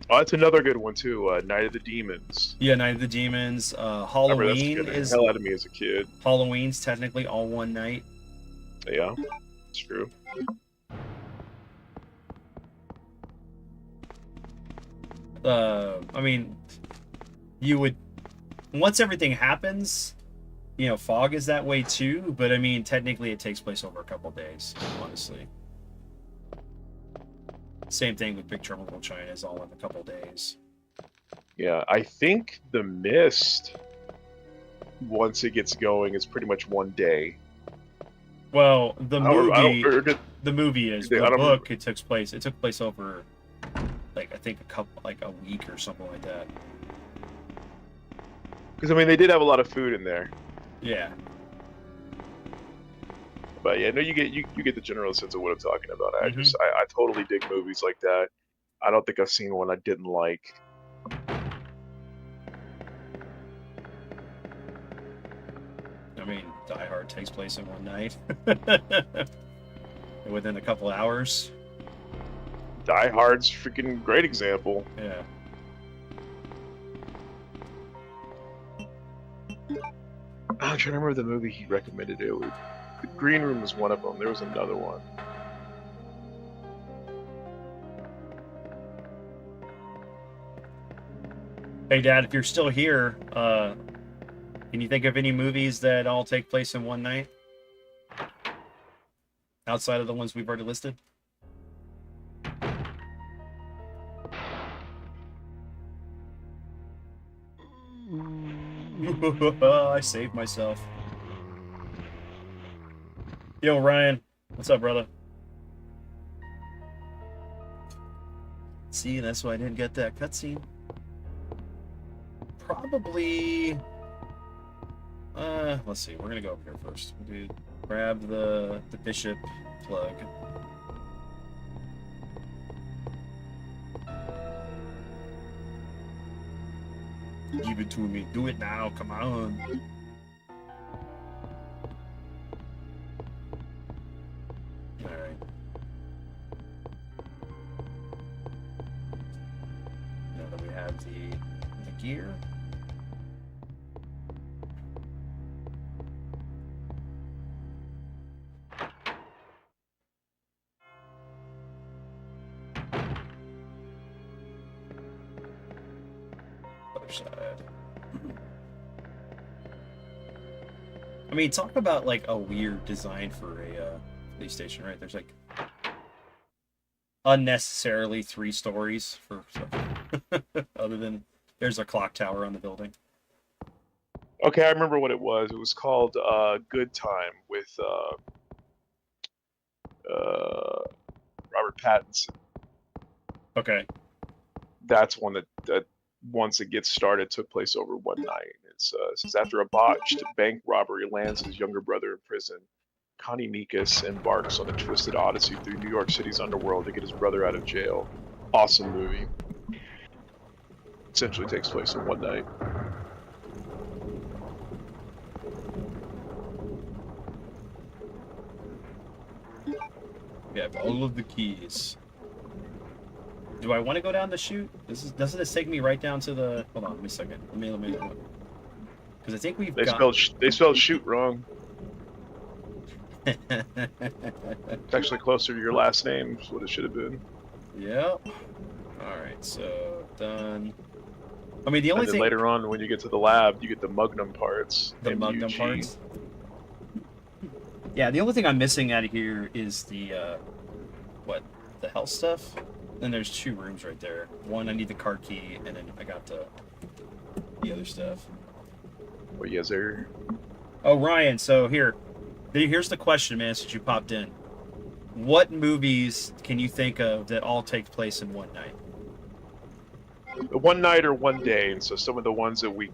[SPEAKER 2] Oh, that's another good one too. Night of the Demons.
[SPEAKER 1] Yeah, Night of the Demons. Halloween is
[SPEAKER 2] hell out of me as a kid.
[SPEAKER 1] Halloween's technically all one night.
[SPEAKER 2] Yeah, it's true.
[SPEAKER 1] I mean, you would once everything happens, fog is that way too. But I mean, technically, it takes place over a couple days. Honestly, same thing with Big Trouble in Little China is all in a couple days.
[SPEAKER 2] Yeah, I think The Mist, once it gets going, is pretty much one day.
[SPEAKER 1] Well, the movie is the book. It took place over, like, I think a week or something like that.
[SPEAKER 2] Because I mean, they did have a lot of food in there.
[SPEAKER 1] Yeah.
[SPEAKER 2] But yeah, no, you get the general sense of what I'm talking about. I totally dig movies like that. I don't think I've seen one I didn't like.
[SPEAKER 1] I mean, Die Hard takes place in one night. Within a couple hours.
[SPEAKER 2] Die Hard's freaking great example.
[SPEAKER 1] Yeah.
[SPEAKER 2] I'm trying to remember the movie he recommended. The Green Room was one of them. There was another one.
[SPEAKER 1] Hey, Dad, if you're still here, can you think of any movies that all take place in one night? Outside of the ones we've already listed? I saved myself. Yo, Ryan. What's up, brother? See, that's why I didn't get that cutscene. Probably... let's see. We're gonna go over here first. We'll grab the bishop plug. Give it to me. Do it now. Come on. Alright. Now that we have the gear. Side. I mean, talk about like a weird design for a police station, right? There's like unnecessarily 3 stories for other than there's a clock tower on the building.
[SPEAKER 2] Okay, I remember what it was. It was called Good Time with Robert Pattinson.
[SPEAKER 1] Okay.
[SPEAKER 2] That's one that once it gets started took place over one night. It says after a botched bank robbery lands his younger brother in prison, Connie Nikas embarks on a twisted odyssey through New York City's underworld to get his brother out of jail. Awesome movie. Essentially takes place in one night.
[SPEAKER 1] We have all of the keys. Do I want to go down the chute? Doesn't this take me right down to the? Hold on, let me a second. Let me. Because I think
[SPEAKER 2] They spelled shoot wrong. It's actually closer to your last name, is what it should have been.
[SPEAKER 1] Yep. All right, so done. I mean, the only thing
[SPEAKER 2] later on, when you get to the lab, you get the Mugnum parts.
[SPEAKER 1] The Mugnum parts. Yeah, the only thing I'm missing out of here is the the health stuff. Then there's 2 rooms right there. One I need the card key, and then I got the other stuff.
[SPEAKER 2] Well, yes, sir.
[SPEAKER 1] Oh, Ryan. So here's the question, man. Since you popped in, what movies can you think of that all take place in one night?
[SPEAKER 2] One night or one day, and so some of the ones that we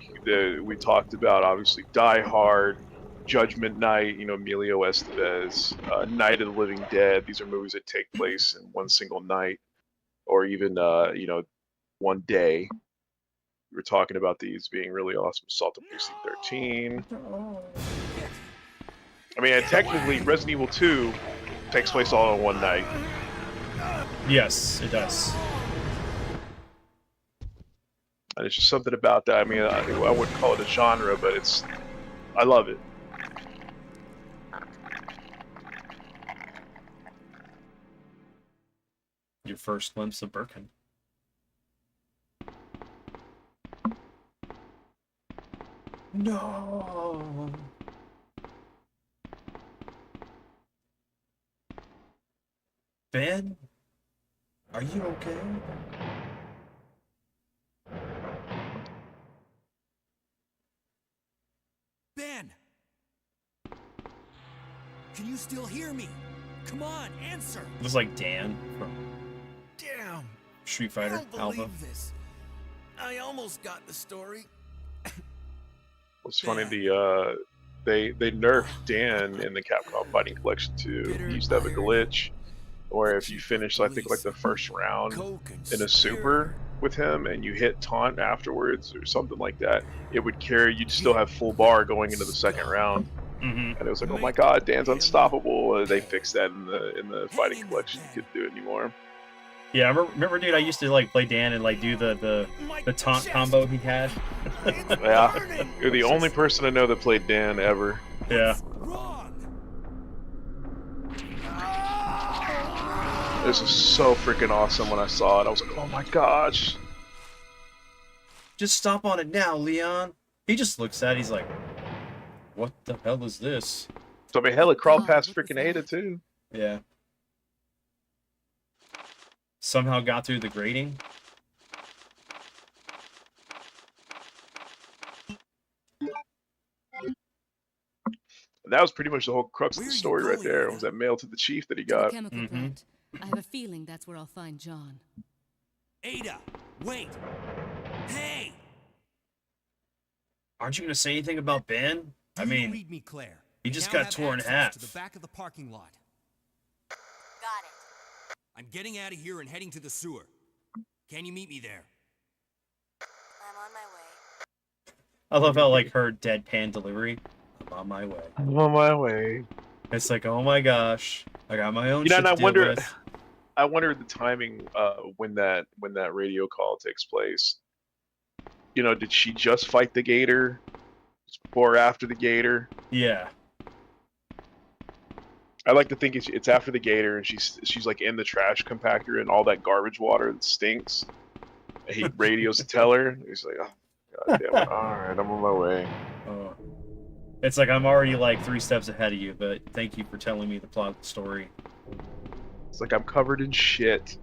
[SPEAKER 2] talked about, obviously, Die Hard, Judgment Night, Emilio Estevez, Night of the Living Dead. These are movies that take place in one single night, or even one day. We were talking about these being really awesome. Assault on Precinct 13. I mean, technically, Resident Evil 2 takes place all in one night.
[SPEAKER 1] Yes, it does.
[SPEAKER 2] And it's just something about that. I mean, I wouldn't call it a genre, but I love it.
[SPEAKER 1] Your first glimpse of Birkin. No. Ben? Are you okay?
[SPEAKER 3] Ben! Can you still hear me? Come on, answer!
[SPEAKER 1] Looks like Dan from
[SPEAKER 3] Damn!
[SPEAKER 1] Street Fighter
[SPEAKER 3] I don't
[SPEAKER 1] Alpha.
[SPEAKER 3] believe this. I almost got the story.
[SPEAKER 2] It's funny, they nerfed Dan in the Capcom Fighting Collection 2. He used to have a glitch where if you finish, I think, like the first round in a super with him and you hit taunt afterwards or something like that, it would carry. You'd still have full bar going into the second round.
[SPEAKER 1] Mm-hmm.
[SPEAKER 2] And it was like, oh my god, Dan's unstoppable. They fixed that in the Fighting Collection. You couldn't do it anymore.
[SPEAKER 1] Yeah, I remember, dude, I used to like play Dan and like do the taunt combo he had.
[SPEAKER 2] Yeah, you're the only person I know that played Dan ever.
[SPEAKER 1] Yeah.
[SPEAKER 2] This was so freaking awesome when I saw it. I was like, oh my gosh.
[SPEAKER 1] Just stop on it now, Leon. He just looks at it, he's like, what the hell is this?
[SPEAKER 2] So I mean, hell, it crawled past freaking Ada too.
[SPEAKER 1] Yeah. Somehow got through the grating.
[SPEAKER 2] That was pretty much the whole crux of the story right there. Was that mail to the chief that he got?
[SPEAKER 4] Chemical plant. I have a feeling that's where I'll find John.
[SPEAKER 3] Ada, wait! Hey!
[SPEAKER 1] Aren't you gonna say anything about Ben? I mean,
[SPEAKER 3] read me, Claire.
[SPEAKER 1] he just
[SPEAKER 3] Now
[SPEAKER 1] got
[SPEAKER 3] have
[SPEAKER 1] torn in
[SPEAKER 3] access
[SPEAKER 1] half.
[SPEAKER 3] to the back of the parking lot.
[SPEAKER 4] Got it.
[SPEAKER 3] I'm getting out of here and heading to the sewer. Can you meet me there?
[SPEAKER 4] I'm on my way.
[SPEAKER 1] I love how like her deadpan delivery. I'm on my way.
[SPEAKER 2] I'm on my way.
[SPEAKER 1] It's like, oh my gosh, I got my own.
[SPEAKER 2] You know,
[SPEAKER 1] shit
[SPEAKER 2] and
[SPEAKER 1] to deal with.
[SPEAKER 2] I wonder the timing when that radio call takes place. You know, did she just fight the gator before or after the gator?
[SPEAKER 1] Yeah.
[SPEAKER 2] I like to think it's after the gator, and she's like in the trash compactor and all that garbage water that stinks. And he radios to tell her. He's like, oh, god damn it! All right, I'm on my way.
[SPEAKER 1] Oh. It's like I'm already like 3 steps ahead of you, but thank you for telling me the plot of the story.
[SPEAKER 2] It's like I'm covered in shit.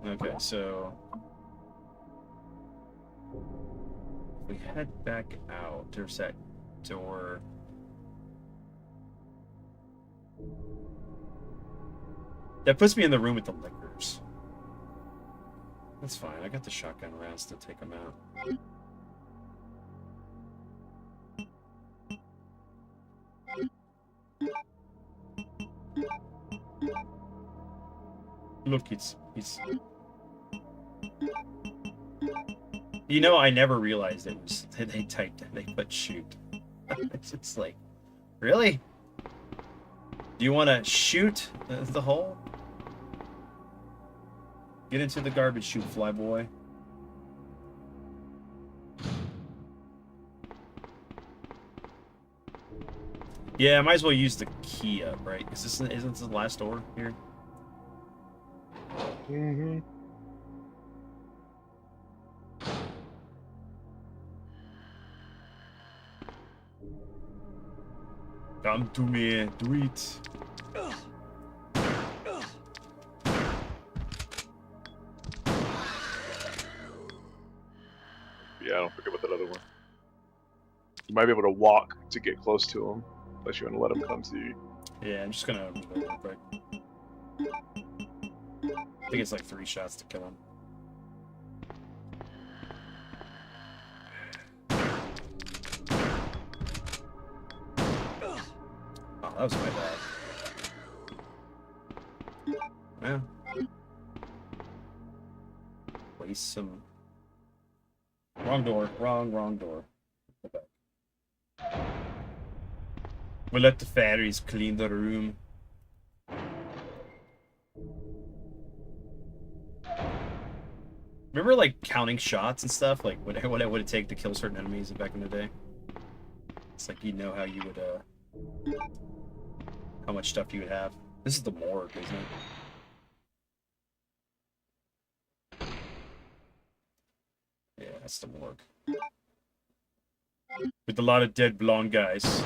[SPEAKER 1] Okay, so if we head back out, there's that door. That puts me in the room with the liquors. That's fine. I got the shotgun rounds to take them out. Look, it's. You know, I never realized it was they put shoot. It's just like, really? Do you want to shoot the hole? Get into the garbage chute, flyboy. Yeah, I might as well use the key up, right? Is this isn't this the last door here?
[SPEAKER 2] Mm-hmm.
[SPEAKER 1] Come to me, do it.
[SPEAKER 2] Yeah, I don't forget about that other one. You might be able to walk to get close to him, unless you want to let him come to you.
[SPEAKER 1] Yeah, I'm just gonna move over real quick. I think it's like 3 shots to kill him. Oh, that was my bad. Yeah. Waste some. Wrong door. Wrong door. Go back. We'll let the fairies clean the room. Remember, like, counting shots and stuff? Like, what would it take to kill certain enemies back in the day? It's like, you know how you would, how much stuff you would have. This is the morgue, isn't it? Yeah, that's the morgue. With a lot of dead blonde guys.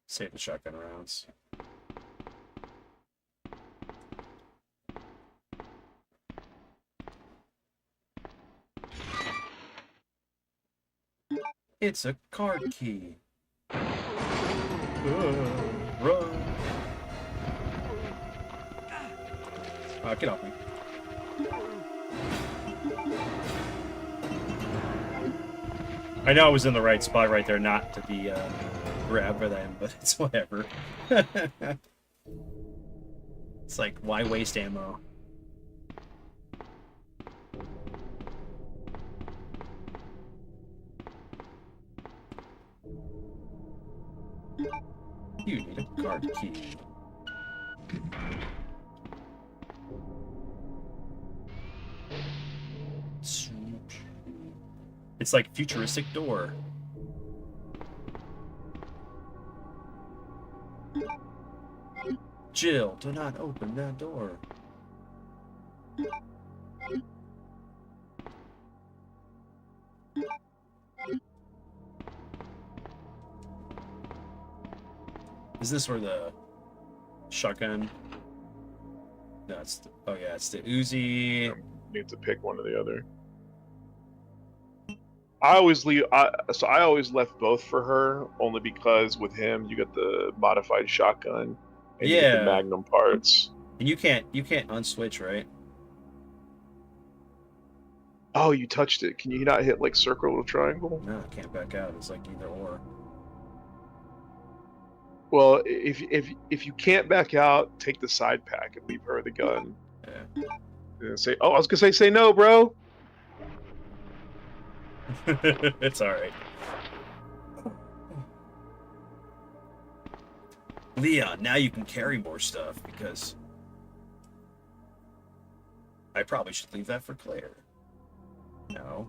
[SPEAKER 1] Save the shotgun rounds. It's a card key. Run. Get off me. I know I was in the right spot right there not to be grabbed by them, but it's whatever. It's like, why waste ammo? You need a card key. It's like futuristic door. Jill, do not open that door. Is this where the shotgun? No, it's the, oh yeah, it's the Uzi.
[SPEAKER 2] You need to pick one or the other. I always left both for her, only because with him you get the modified shotgun and you get the Magnum parts.
[SPEAKER 1] And you can't unswitch, right?
[SPEAKER 2] Oh, you touched it. Can you not hit like circle or triangle?
[SPEAKER 1] No, I can't back out. It's like either or.
[SPEAKER 2] Well, if you can't back out, take the side pack and leave her the gun.
[SPEAKER 1] Yeah.
[SPEAKER 2] And say, oh, I was gonna say no, bro.
[SPEAKER 1] It's alright. Leon, now you can carry more stuff because I probably should leave that for Claire. No.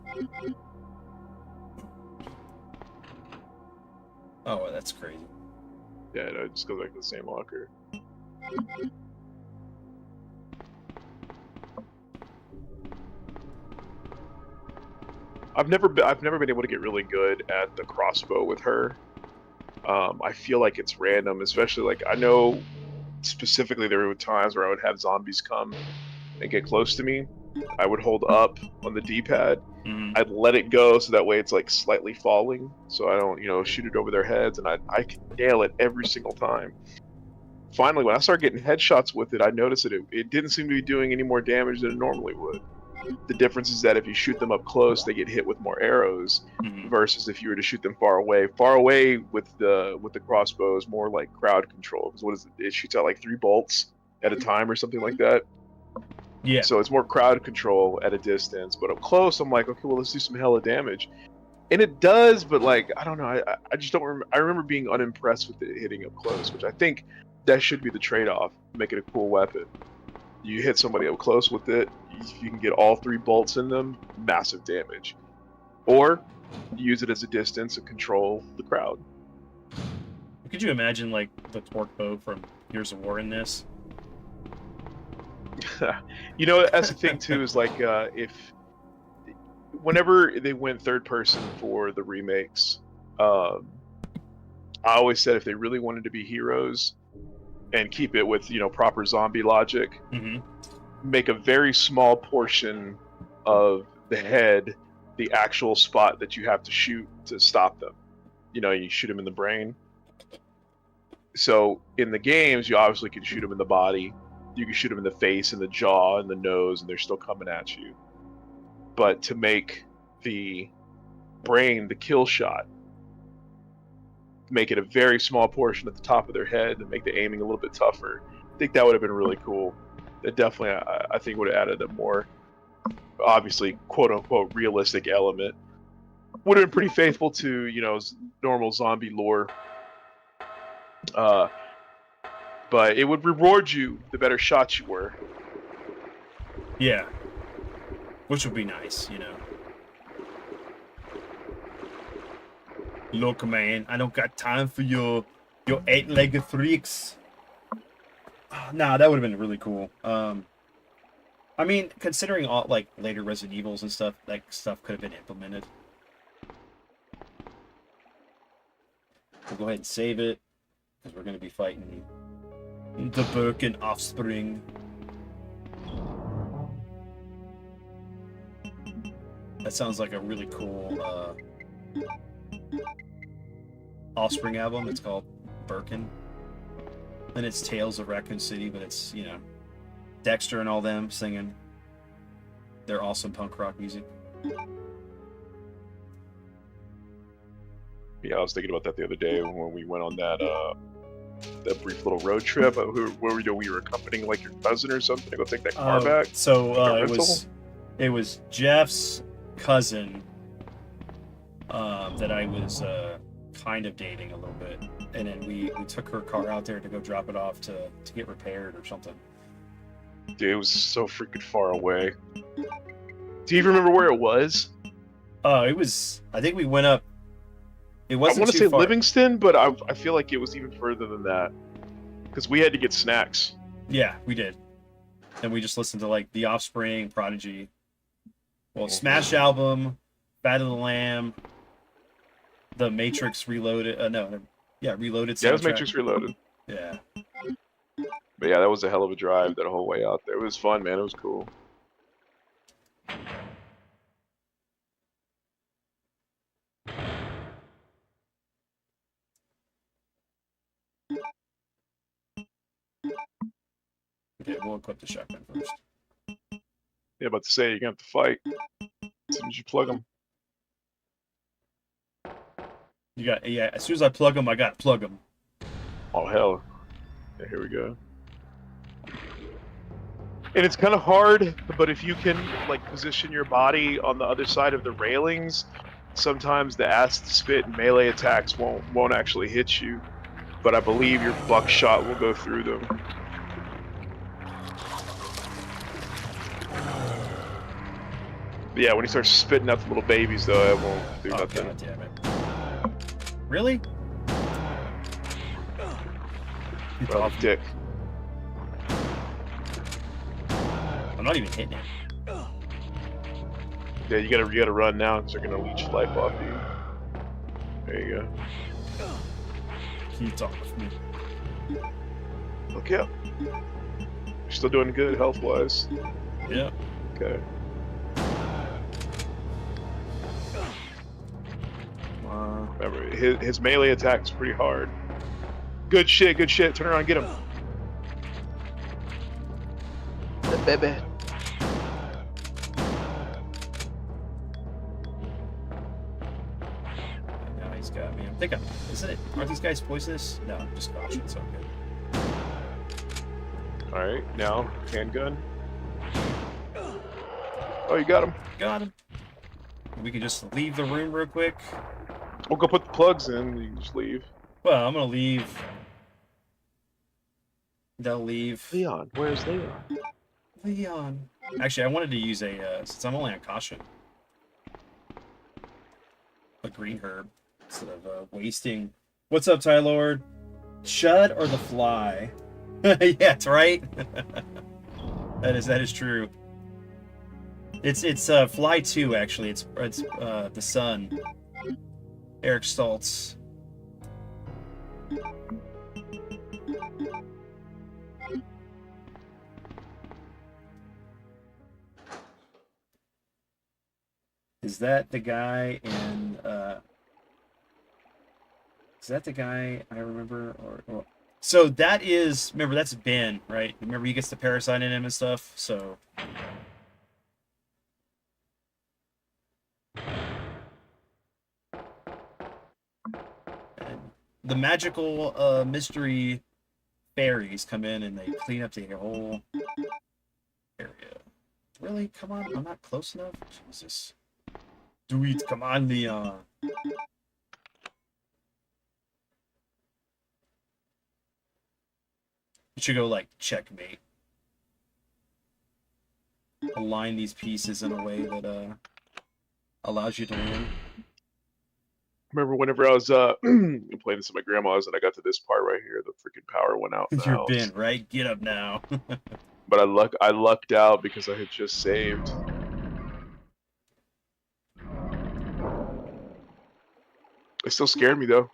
[SPEAKER 1] Oh, well, that's crazy.
[SPEAKER 2] Yeah, no, it just goes back to the same locker. I've never been able to get really good at the crossbow with her. I feel like it's random, especially like I know specifically there were times where I would have zombies come and get close to me. I would hold up on the D-pad. I'd let it go so that way it's like slightly falling, so I don't, shoot it over their heads, and I can nail it every single time. Finally, when I started getting headshots with it, I noticed that it didn't seem to be doing any more damage than it normally would. The difference is that if you shoot them up close, they get hit with more arrows, versus if you were to shoot them far away. Far away with the crossbow is more like crowd control, because what is it? It shoots out like 3 bolts at a time or something like that.
[SPEAKER 1] Yeah.
[SPEAKER 2] So it's more crowd control at a distance, but up close, I'm like, okay, well, let's do some hella damage, and it does. But like, I don't know, I just don't remember. I remember being unimpressed with it hitting up close, which I think that should be the trade-off. Make it a cool weapon. You hit somebody up close with it, you can get all 3 bolts in them, massive damage. Or use it as a distance and control the crowd.
[SPEAKER 1] Could you imagine like the torque bow from Gears of War in this?
[SPEAKER 2] That's the thing too, is like whenever they went third person for the remakes, I always said if they really wanted to be heroes and keep it with proper zombie logic, make a very small portion of the head the actual spot that you have to shoot to stop them. You shoot them in the brain. So in the games, you obviously can shoot them in the body. You can shoot them in the face and the jaw and the nose, and they're still coming at you. But to make the brain the kill shot, make it a very small portion at the top of their head and make the aiming a little bit tougher, I think that would have been really cool. That definitely, I think, would have added a more, obviously, quote-unquote, realistic element. Would have been pretty faithful to, normal zombie lore. But it would reward you the better shots you were.
[SPEAKER 1] Yeah. Which would be nice, Look, man, I don't got time for your 8-legged freaks. Nah, that would have been really cool. I mean, considering all like later Resident Evils and stuff, like stuff could have been implemented. We'll go ahead and save it, because we're going to be fighting the Birkin offspring. That sounds like a really cool offspring album. It's called Birkin. And it's Tales of Racoon City, but it's, Dexter and all them singing their awesome punk rock music.
[SPEAKER 2] Yeah, I was thinking about that the other day when we went on that brief little road trip. Where we were accompanying like your cousin or something to go take that car back.
[SPEAKER 1] So it was Jeff's cousin that I was kind of dating a little bit, and then we took her car out there to go drop it off to get repaired or something.
[SPEAKER 2] Dude, it was so freaking far away. Do you even remember where it was?
[SPEAKER 1] It was. I think we went up. It wasn't.
[SPEAKER 2] I want to
[SPEAKER 1] too
[SPEAKER 2] say
[SPEAKER 1] far.
[SPEAKER 2] Livingston, but I feel like it was even further than that, because we had to get snacks.
[SPEAKER 1] Yeah, we did, and we just listened to like The Offspring, Prodigy, Smash album, Fat of the Lamb, The Matrix Reloaded. Reloaded. Soundtrack.
[SPEAKER 2] Yeah, it was Matrix Reloaded.
[SPEAKER 1] Yeah.
[SPEAKER 2] But yeah, that was a hell of a drive that whole way out there. It was fun, man. It was cool.
[SPEAKER 1] Okay, we'll equip the shotgun first.
[SPEAKER 2] Yeah, about to say, you're gonna have to fight as soon as you plug them.
[SPEAKER 1] As soon as I plug them, I got to plug them.
[SPEAKER 2] Oh hell! Yeah, here we go. And it's kind of hard, but if you can like position your body on the other side of the railings, sometimes the acid spit and melee attacks won't actually hit you, but I believe your buckshot will go through them. But yeah, when he starts spitting out the little babies, though, it won't do nothing.
[SPEAKER 1] God damn it! Really? Get
[SPEAKER 2] on
[SPEAKER 1] off
[SPEAKER 2] the
[SPEAKER 1] me.
[SPEAKER 2] dick.
[SPEAKER 1] I'm not even hitting it.
[SPEAKER 2] Yeah, you gotta run now because they're gonna leech life off you. There you go.
[SPEAKER 1] Keep off me.
[SPEAKER 2] Look out. You're still doing good health wise.
[SPEAKER 1] Yeah.
[SPEAKER 2] Okay. Remember, his melee attack's pretty hard. Good shit, good shit. Turn around, get him. The baby.
[SPEAKER 1] Now he's got me. I'm thinking, isn't it? Aren't these guys poisonous? No, just caution. So good.
[SPEAKER 2] Alright, now, handgun. Oh, you got him.
[SPEAKER 1] Got him. We can just leave the room real quick.
[SPEAKER 2] We'll go put the plugs in. You can just leave.
[SPEAKER 1] Well, I'm gonna leave. They'll leave.
[SPEAKER 2] Leon, where's Leon?
[SPEAKER 1] Leon. Actually, I wanted to use a, since I'm only on caution, a green herb instead of wasting. What's up, Ty Lord? Shud or the fly? Yeah, it's right. that is true. It's Fly 2 actually. It's the Sun. Eric Stoltz. Is that the guy in is that the guy I remember or so that is, remember, that's Ben, right? Remember he gets the parasite in him and stuff, so and the magical mystery fairies come in and they clean up the whole area. Really? Come on, I'm not close enough? Jesus. Do it, come on, Leon. You should go, like, checkmate. Align these pieces in a way that, allows you to win.
[SPEAKER 2] Remember whenever I was playing this at my grandma's and I got to this part right here, the freaking power went out in the
[SPEAKER 1] You're
[SPEAKER 2] house.
[SPEAKER 1] Ben, right? Get up now.
[SPEAKER 2] But I lucked out because I had just saved. It still scared me though.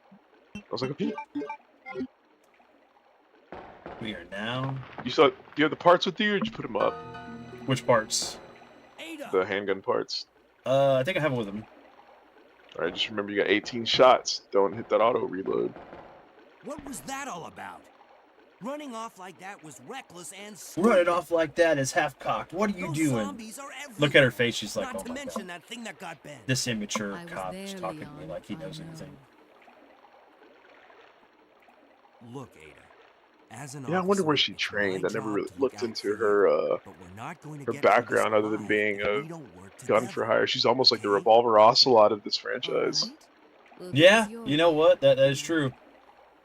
[SPEAKER 2] I was like, okay.
[SPEAKER 1] We are now.
[SPEAKER 2] Do you have the parts with you or did you put them up?
[SPEAKER 1] Which parts?
[SPEAKER 3] Ada!
[SPEAKER 2] The handgun parts.
[SPEAKER 1] I think I have it with them.
[SPEAKER 2] Alright, just remember you got 18 shots. Don't hit that auto reload.
[SPEAKER 3] What was that all about? Running off like that was reckless and stupid.
[SPEAKER 1] Running off like that is half cocked. What are you
[SPEAKER 3] Those
[SPEAKER 1] doing?
[SPEAKER 3] zombies are everywhere.
[SPEAKER 1] Look at her face. She's like,
[SPEAKER 3] Not
[SPEAKER 1] oh
[SPEAKER 3] to
[SPEAKER 1] my
[SPEAKER 3] mention
[SPEAKER 1] god.
[SPEAKER 3] that thing that got bent.
[SPEAKER 1] This immature
[SPEAKER 4] I was
[SPEAKER 1] cop
[SPEAKER 4] there,
[SPEAKER 1] is talking to me
[SPEAKER 4] Leon.
[SPEAKER 1] like he
[SPEAKER 4] I
[SPEAKER 1] knows
[SPEAKER 4] know.
[SPEAKER 1] anything.
[SPEAKER 3] Look, Ada. As an
[SPEAKER 2] Yeah, I wonder
[SPEAKER 3] officer,
[SPEAKER 2] where she
[SPEAKER 3] it's
[SPEAKER 2] trained.
[SPEAKER 3] my
[SPEAKER 2] I never
[SPEAKER 3] job
[SPEAKER 2] really
[SPEAKER 3] to look
[SPEAKER 2] looked
[SPEAKER 3] out
[SPEAKER 2] into
[SPEAKER 3] for you,
[SPEAKER 2] her
[SPEAKER 3] but we're not going to
[SPEAKER 2] her
[SPEAKER 3] get through this
[SPEAKER 2] background other than
[SPEAKER 3] alive
[SPEAKER 2] being
[SPEAKER 3] if
[SPEAKER 2] a
[SPEAKER 3] we don't work
[SPEAKER 2] gun
[SPEAKER 3] together.
[SPEAKER 2] for hire. She's almost like the
[SPEAKER 3] Okay?
[SPEAKER 2] Revolver Ocelot of this
[SPEAKER 4] All
[SPEAKER 2] franchise.
[SPEAKER 4] right. Well,
[SPEAKER 1] Yeah,
[SPEAKER 4] this is your
[SPEAKER 1] you know
[SPEAKER 4] way.
[SPEAKER 1] what? That is true.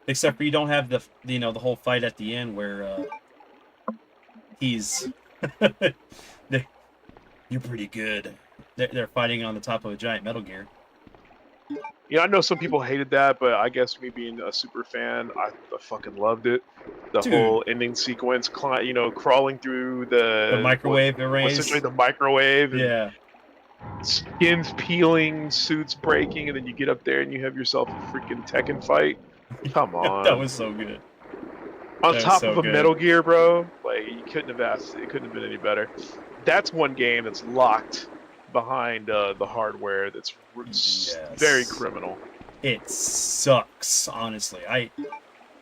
[SPEAKER 1] Except for you don't have the the whole fight at the end where he's you're pretty good. They're fighting on the top of a giant Metal Gear.
[SPEAKER 2] Yeah, I know some people hated that, but I guess me being a super fan, I fucking loved it. The
[SPEAKER 1] Dude.
[SPEAKER 2] whole ending sequence, crawling through
[SPEAKER 1] The microwave
[SPEAKER 2] essentially
[SPEAKER 1] arrays.
[SPEAKER 2] the microwave, and
[SPEAKER 1] Yeah.
[SPEAKER 2] skins peeling, suits breaking, and then you get up there and you have yourself a freaking Tekken fight. Come on.
[SPEAKER 1] That was so good.
[SPEAKER 2] On
[SPEAKER 1] that was
[SPEAKER 2] top
[SPEAKER 1] so
[SPEAKER 2] of a
[SPEAKER 1] good.
[SPEAKER 2] Metal Gear, bro. Like, you couldn't have asked. It couldn't have been any better. That's one game that's locked behind the hardware. That's
[SPEAKER 1] Yes.
[SPEAKER 2] very criminal.
[SPEAKER 1] It sucks, honestly. I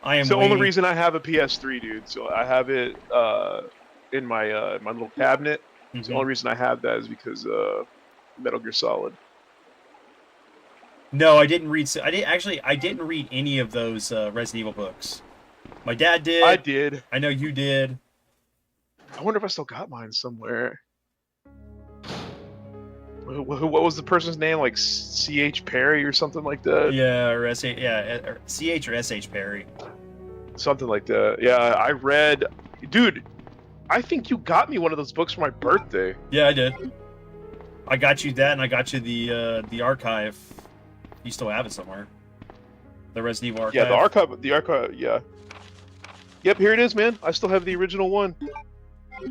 [SPEAKER 1] am
[SPEAKER 2] It's the
[SPEAKER 1] waiting.
[SPEAKER 2] only reason I have a PS3, dude. So I have it in my my little cabinet.
[SPEAKER 1] Mhm.
[SPEAKER 2] The only reason I have that is because Metal Gear Solid.
[SPEAKER 1] No, I didn't read. I didn't read any of those Resident Evil books. My dad did.
[SPEAKER 2] I did.
[SPEAKER 1] I know you did.
[SPEAKER 2] I wonder if I still got mine somewhere. What was the person's name? Like C.H. Perry or something like that?
[SPEAKER 1] Yeah, or or CH or SH Perry.
[SPEAKER 2] Something like that. Yeah, I read. Dude, I think you got me one of those books for my birthday.
[SPEAKER 1] Yeah, I did. I got you that, and I got you the archive. You still have it somewhere. The Resident Evil archive.
[SPEAKER 2] Yeah, the archive. Yeah. Yep, here it is, man. I still have the original one.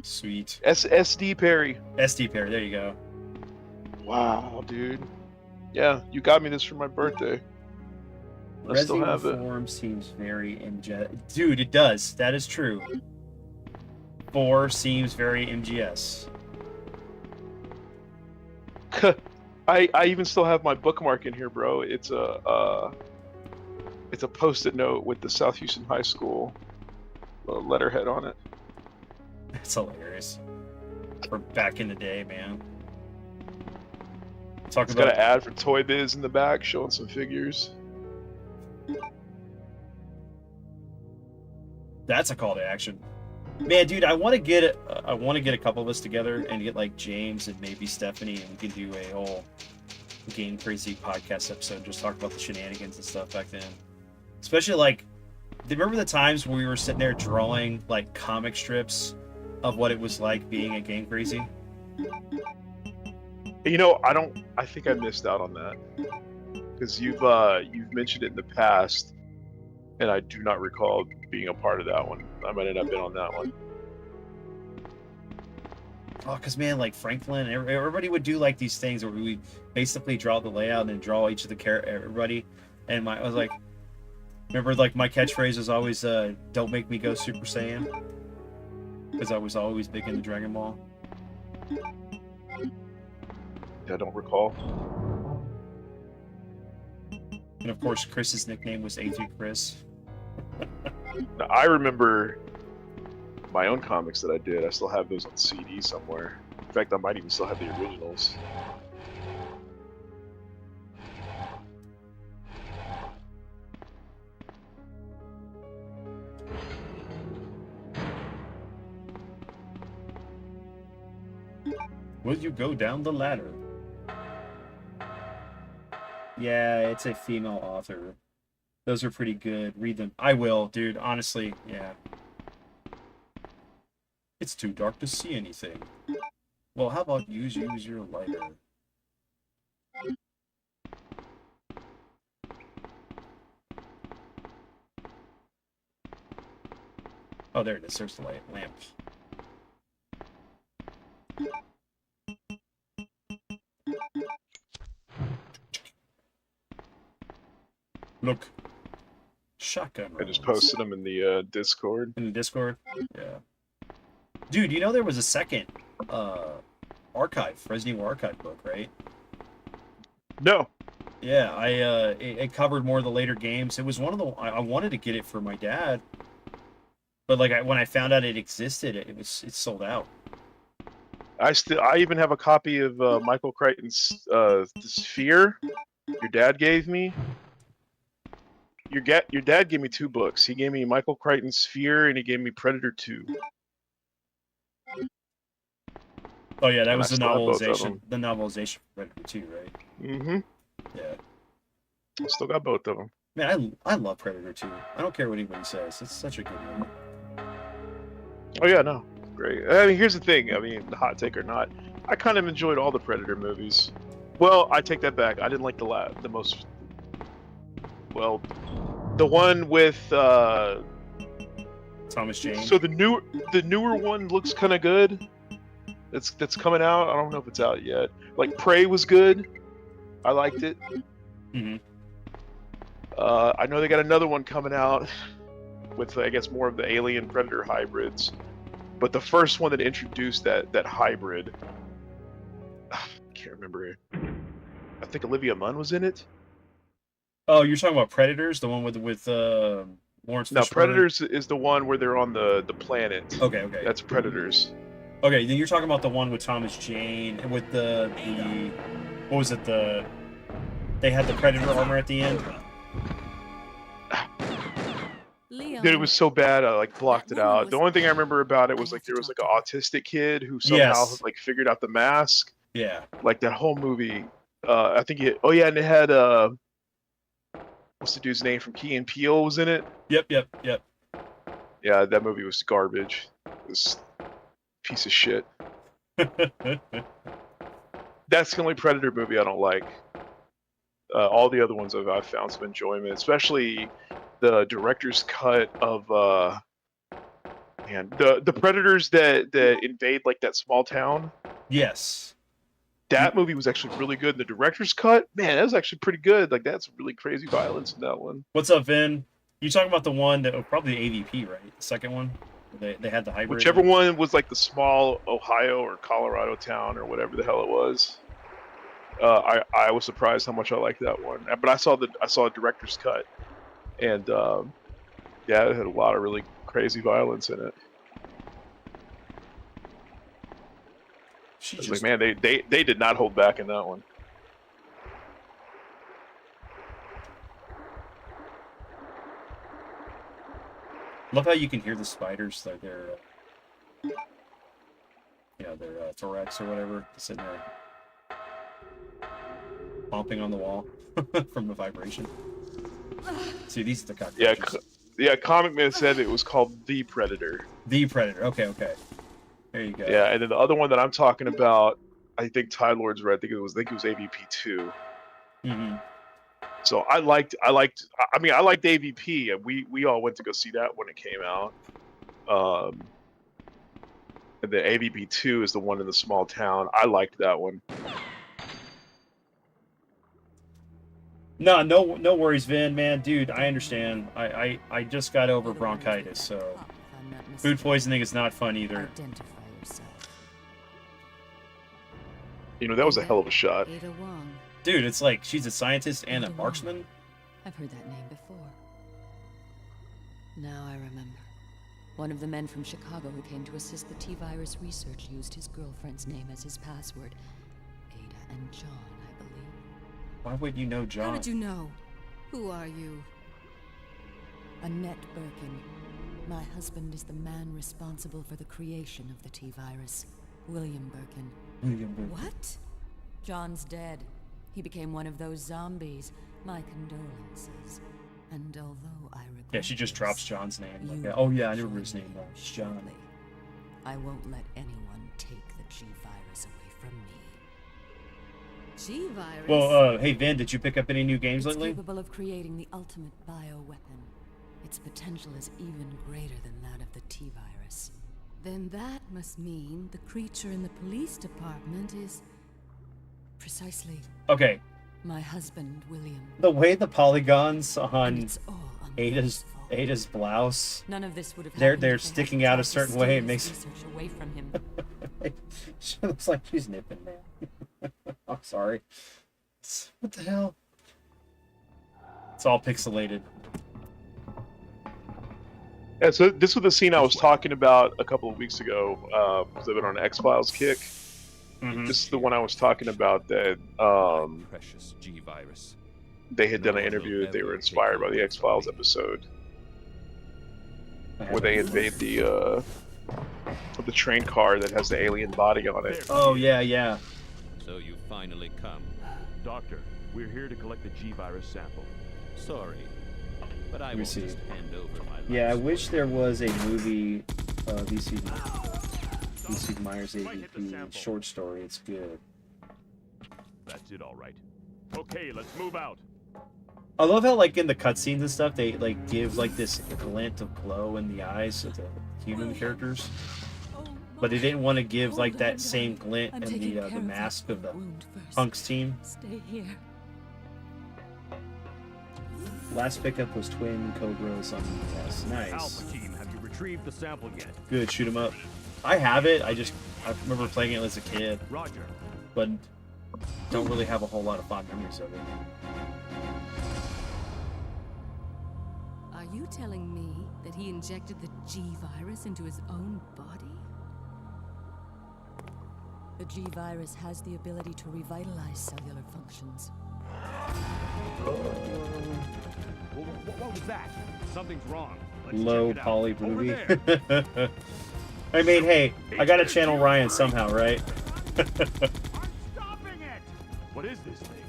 [SPEAKER 1] Sweet.
[SPEAKER 2] SD Perry.
[SPEAKER 1] SD pair. There you go.
[SPEAKER 2] Wow, dude. Yeah, you got me this for my birthday. I still
[SPEAKER 1] Resident
[SPEAKER 2] have it.
[SPEAKER 1] Form seems very MGS. Dude, it does. That is true. 4 seems very MGS.
[SPEAKER 2] I even still have my bookmark in here, bro. It's a post-it note with the South Houston High School letterhead on it.
[SPEAKER 1] That's hilarious. For back in the day, man. Talk
[SPEAKER 2] It's
[SPEAKER 1] about
[SPEAKER 2] got an ad for Toy Biz in the back, showing some figures.
[SPEAKER 1] that's a call to action. Man, dude, I want to get a couple of us together and get like James and maybe Stephanie, and we can do a whole Game Crazy podcast episode, just talk about the shenanigans and stuff back then. Especially like, do you remember the times where we were sitting there drawing like comic strips of what it was like being a Game Crazy?
[SPEAKER 2] You know, I think I missed out on that because you've mentioned it in the past, and I do not recall being a part of that one. I might not have been on that one.
[SPEAKER 1] Oh, because man, like Franklin, everybody would do like these things where we basically draw the layout and then draw each of the everybody. And I was like, remember, like my catchphrase was always, "Don't make me go Super Saiyan," because I was always big into Dragon Ball.
[SPEAKER 2] I don't recall.
[SPEAKER 1] And of course, Chris's nickname was A3 Chris.
[SPEAKER 2] Now, I remember my own comics that I did. I still have those on CD somewhere. In fact, I might even still have the originals.
[SPEAKER 1] Will you go down the ladder? Yeah, it's a female author. Those are pretty good. Read them. I will, dude. Honestly, yeah. It's too dark to see anything. Well, how about you use your lighter? Oh, there it is. There's the lamp. Look. Shotgun rounds.
[SPEAKER 2] I just posted them in the Discord.
[SPEAKER 1] In the Discord? Yeah. Dude, you know there was a second Resident Evil Archive book, right?
[SPEAKER 2] No.
[SPEAKER 1] Yeah, it covered more of the later games. It was one of the I wanted to get it for my dad, but like when I found out it existed, it's sold out.
[SPEAKER 2] I even have a copy of Michael Crichton's The Sphere. Your dad gave me. Your dad gave me 2 books. He gave me Michael Crichton's Sphere, and he gave me Predator 2.
[SPEAKER 1] Oh yeah, that
[SPEAKER 2] And
[SPEAKER 1] was
[SPEAKER 2] I
[SPEAKER 1] the
[SPEAKER 2] still have both of
[SPEAKER 1] novelization.
[SPEAKER 2] them.
[SPEAKER 1] The novelization for Predator 2, right?
[SPEAKER 2] Mm-hmm.
[SPEAKER 1] Yeah.
[SPEAKER 2] I still got both of them.
[SPEAKER 1] Man, I love Predator 2. I don't care what anybody says. It's such a good movie.
[SPEAKER 2] Oh yeah, no, great. I mean, here's the thing. I mean, hot take or not, I kind of enjoyed all the Predator movies. Well, I take that back. I didn't like the most. Well, the one with.
[SPEAKER 1] Thomas Jane.
[SPEAKER 2] So the newer one looks kind of good. That's coming out. I don't know if it's out yet. Like Prey was good. I liked it.
[SPEAKER 1] Mm-hmm.
[SPEAKER 2] I know they got another one coming out with, I guess, more of the Alien Predator hybrids. But the first one that introduced that hybrid, I can't remember. I think Olivia Munn was in it.
[SPEAKER 1] Oh, you're talking about Predators, the one with Lawrence Fishburne?
[SPEAKER 2] No, Predators is the one where they're on the planet.
[SPEAKER 1] Okay.
[SPEAKER 2] That's Predators.
[SPEAKER 1] Okay, then you're talking about the one with Thomas Jane and with the what was it? They had the Predator armor at the end.
[SPEAKER 4] Leon.
[SPEAKER 2] Dude, it was so bad I like blocked it out. The only thing I remember about it was like there was like an autistic kid who somehow like figured out the mask.
[SPEAKER 1] Yeah.
[SPEAKER 2] Like that whole movie. I think and it had what's the dude's name from Key and Peele was in it?
[SPEAKER 1] Yep.
[SPEAKER 2] Yeah, that movie was garbage. It was a piece of shit. That's the only Predator movie I don't like. All the other ones I've found some enjoyment, especially the director's cut of Man, the predators that invade like that small town.
[SPEAKER 1] Yes.
[SPEAKER 2] That movie was actually really good. The director's cut, man, that was actually pretty good. Like that's really crazy violence in that one.
[SPEAKER 1] What's up, Vin? You talking about the one that probably the AVP, right? The second one. They had the hybrid.
[SPEAKER 2] Whichever one was like the small Ohio or Colorado town or whatever the hell it was. I was surprised how much I liked that one. But I saw a director's cut, and yeah, it had a lot of really crazy violence in it. It's like, man, they did not hold back in that one.
[SPEAKER 1] Love how you can hear the spiders, like their thorax or whatever, sitting there bumping on the wall from the vibration. See, these are the cockroaches.
[SPEAKER 2] Yeah. Comic Man said it was called The Predator.
[SPEAKER 1] The Predator. Okay. There you go.
[SPEAKER 2] Yeah, and then the other one that I'm talking about, I think Time Lord's right. I think it was AVP 2.
[SPEAKER 1] Mm-hmm.
[SPEAKER 2] So I liked AVP, and we all went to go see that when it came out. And the AVP 2 is the one in the small town. I liked that one.
[SPEAKER 1] No worries, Vin, man, dude. I understand. I just got over bronchitis, so food poisoning is not fun either.
[SPEAKER 2] You know, that was a hell of a shot.
[SPEAKER 1] Dude, it's like she's a scientist and a marksman.
[SPEAKER 4] I've heard that name before. Now I remember. One of the men from Chicago who came to assist the T-virus research used his girlfriend's name as his password. Ada and John, I believe.
[SPEAKER 1] Why would you know John?
[SPEAKER 4] How did you know? Who are you? Annette Birkin. My husband is the man responsible for the creation of the T-virus. William Birkin. What? John's dead. He became one of those zombies. My condolences. And although I regret
[SPEAKER 1] Yeah, she just
[SPEAKER 4] this,
[SPEAKER 1] drops John's name. Like,
[SPEAKER 4] you
[SPEAKER 1] oh yeah, I remember
[SPEAKER 4] will
[SPEAKER 1] his name.
[SPEAKER 4] live
[SPEAKER 1] John.
[SPEAKER 4] shortly. I won't let anyone take the G-virus away from me. G-virus?
[SPEAKER 1] Well, hey Vin, did you pick up any new games
[SPEAKER 4] It's
[SPEAKER 1] lately?
[SPEAKER 4] capable of creating the ultimate bioweapon. Its potential is even greater than that of the T-virus. Then that must mean the creature in the police department is precisely
[SPEAKER 1] Okay,
[SPEAKER 4] my husband, William.
[SPEAKER 1] the way the polygons
[SPEAKER 4] And
[SPEAKER 1] on
[SPEAKER 4] it's all Umbra's fault.
[SPEAKER 1] Ada's blouse,
[SPEAKER 4] None of this would have
[SPEAKER 1] they're
[SPEAKER 4] happened if they
[SPEAKER 1] sticking
[SPEAKER 4] hadn't
[SPEAKER 1] out a
[SPEAKER 4] tried to
[SPEAKER 1] certain
[SPEAKER 4] steal
[SPEAKER 1] way. It
[SPEAKER 4] his
[SPEAKER 1] makes
[SPEAKER 4] research away from him.
[SPEAKER 1] she looks like she's nipping, man. I'm sorry. What the hell? It's all pixelated.
[SPEAKER 2] Yeah, so this was the scene I was talking about a couple of weeks ago. Because I've been on an X-Files kick.
[SPEAKER 1] Mhm.
[SPEAKER 2] This is the one I was talking about that
[SPEAKER 5] Precious G-virus.
[SPEAKER 2] they had done an interview that they were inspired by the X-Files episode where they invade the train car that has the alien body on it.
[SPEAKER 1] Oh yeah.
[SPEAKER 5] So you finally come.
[SPEAKER 6] Doctor, we're here to collect the G-virus sample.
[SPEAKER 5] Sorry, but I
[SPEAKER 1] me
[SPEAKER 5] won't
[SPEAKER 1] see.
[SPEAKER 5] just hand over my
[SPEAKER 1] Yeah, I
[SPEAKER 5] life
[SPEAKER 1] wish
[SPEAKER 5] support.
[SPEAKER 1] there was a movie, VC Myers AVP short story. It's good.
[SPEAKER 6] That's it, all right. Okay, let's move out.
[SPEAKER 1] I love how, like, in the cutscenes and stuff, they like give like this glint of glow in the eyes of the human characters, but they didn't want to give like that same glint
[SPEAKER 4] I'm
[SPEAKER 1] in
[SPEAKER 4] taking
[SPEAKER 1] the
[SPEAKER 4] care
[SPEAKER 1] mask of the
[SPEAKER 4] wound first.
[SPEAKER 1] Punks team.
[SPEAKER 4] Stay here.
[SPEAKER 1] Last pickup was Twin Cobras on the US. Nice.
[SPEAKER 6] Alpha team, have you retrieved the sample yet?
[SPEAKER 1] Good, shoot 'em up. I have it. I remember playing it as a kid,
[SPEAKER 6] Roger.
[SPEAKER 1] but don't really have a whole lot of fond memories of it.
[SPEAKER 4] Are you telling me that he injected the G-virus into his own body? The G-virus has the ability to revitalize cellular functions.
[SPEAKER 6] What was that? Something's wrong. Let's
[SPEAKER 1] Low
[SPEAKER 6] check it out.
[SPEAKER 1] poly
[SPEAKER 6] Over
[SPEAKER 1] movie.
[SPEAKER 6] there.
[SPEAKER 1] I mean, hey, I gotta channel Ryan somehow, right?
[SPEAKER 6] I'm stopping it! What is this thing?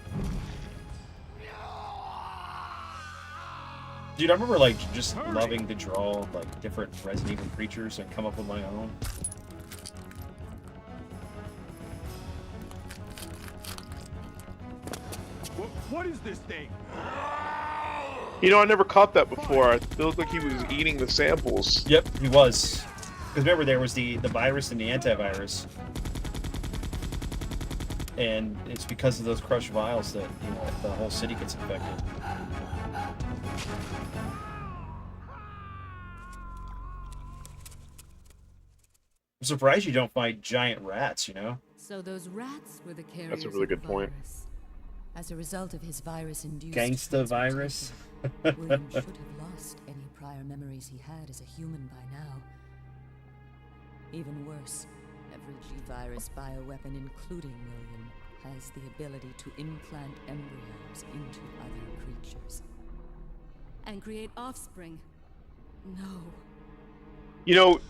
[SPEAKER 1] Dude, I remember like just loving to draw like different Resident Evil creatures and come up with my own.
[SPEAKER 6] What is this thing?
[SPEAKER 2] You know, I never caught that before. It looked like he was eating the samples.
[SPEAKER 1] Yep, he was. Because remember, there was the virus and the antivirus, and it's because of those crushed vials that the whole city gets infected. I'm surprised you don't find giant rats.
[SPEAKER 4] So those rats were the carriers
[SPEAKER 2] That's a really
[SPEAKER 4] of the
[SPEAKER 2] good point.
[SPEAKER 4] virus. As a result of his virus-induced
[SPEAKER 1] Gangsta virus.
[SPEAKER 4] transportation, William should have lost any prior memories he had as a human by now. Even worse, every G-virus bioweapon, including William, has the ability to implant embryos into other creatures. And create offspring. No.
[SPEAKER 2] You know,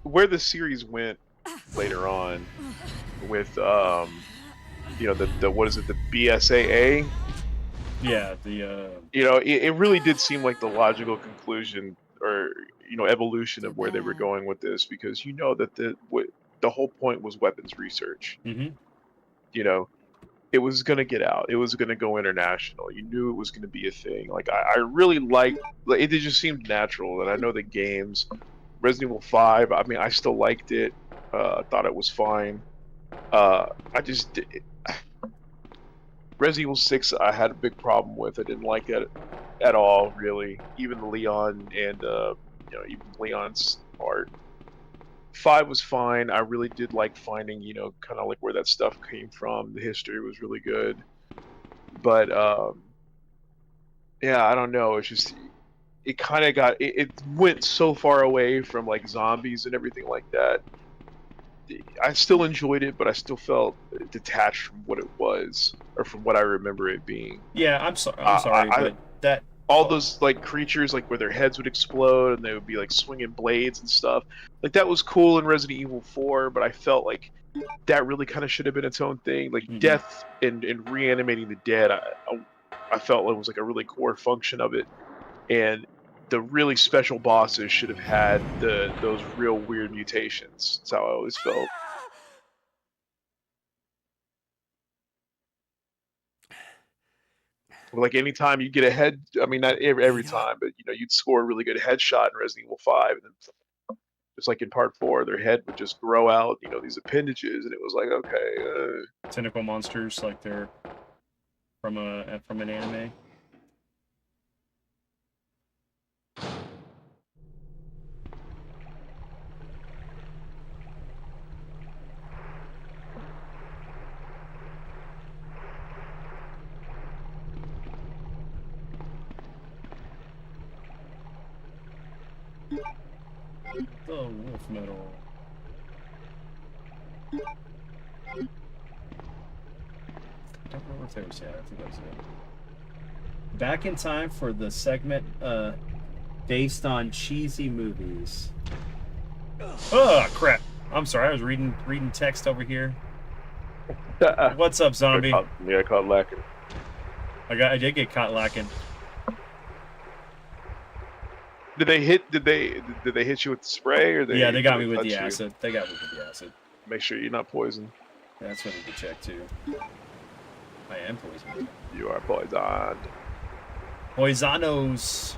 [SPEAKER 2] where the series went later on with the what is it, the BSAA?
[SPEAKER 1] Yeah,
[SPEAKER 2] It really did seem like the logical conclusion or evolution of where they were going with this, because that the whole point was weapons research.
[SPEAKER 1] Mhm.
[SPEAKER 2] It was going to get out. It was going to go international. You knew it was going to be a thing. Like I really liked it. Just seemed natural. And I know the games, Resident Evil 5. I mean, I still liked it. Thought it was fine. Resident Evil 6, I had a big problem with. I didn't like it at all, really. Even the Leon and even Leon's part. 5 was fine. I really did like finding, kind of like where that stuff came from. The history was really good. But yeah, I don't know. It's just it kind of it went so far away from like zombies and everything like that. I still enjoyed it, but I still felt detached from what it was, or from what I remember it being.
[SPEAKER 1] Yeah, I'm sorry, but that
[SPEAKER 2] all those like creatures, like where their heads would explode and they would be like swinging blades and stuff, like that was cool in Resident Evil 4. But I felt like that really kind of should have been its own thing. Like death and reanimating the dead, I felt it was like a really core function of it. And the really special bosses should have had those real weird mutations. That's how I always felt. Like anytime you get a head, I mean not every time, but you'd score a really good headshot in Resident Evil 5, and then just like in Part 4, their head would just grow out, these appendages, and it was like, okay.
[SPEAKER 1] Tentacle monsters, like they're from an anime. The wolf metal. I don't remember if there was. Yeah, I think that was it. Back in time for the segment based on cheesy movies. Oh crap! I'm sorry. I was reading text over here. What's up, zombie?
[SPEAKER 2] I caught lacking.
[SPEAKER 1] I did get caught lacking.
[SPEAKER 2] Did they hit you with the spray, or
[SPEAKER 1] Yeah, they got me with the acid. They got me with the acid.
[SPEAKER 2] Make sure you're not poisoned.
[SPEAKER 1] That's what I need to check too. I am poisoned.
[SPEAKER 2] You are poisoned.
[SPEAKER 1] Poisonos.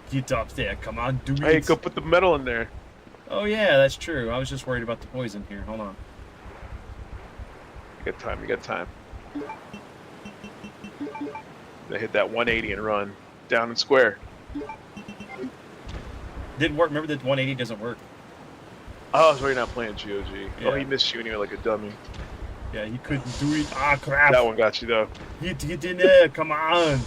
[SPEAKER 1] Get up there, come on, do it.
[SPEAKER 2] Hey, go put the metal in there.
[SPEAKER 1] Oh yeah, that's true. I was just worried about the poison here. Hold on.
[SPEAKER 2] You got time. They hit that 180 and run down and square.
[SPEAKER 1] Didn't work. Remember that 180 doesn't work.
[SPEAKER 2] Oh, so you're not playing GOG.
[SPEAKER 1] Yeah.
[SPEAKER 2] Oh, he missed you anyway like a dummy.
[SPEAKER 1] Yeah, he couldn't do it. Ah, crap.
[SPEAKER 2] That one got you though.
[SPEAKER 1] Get in there. Come on.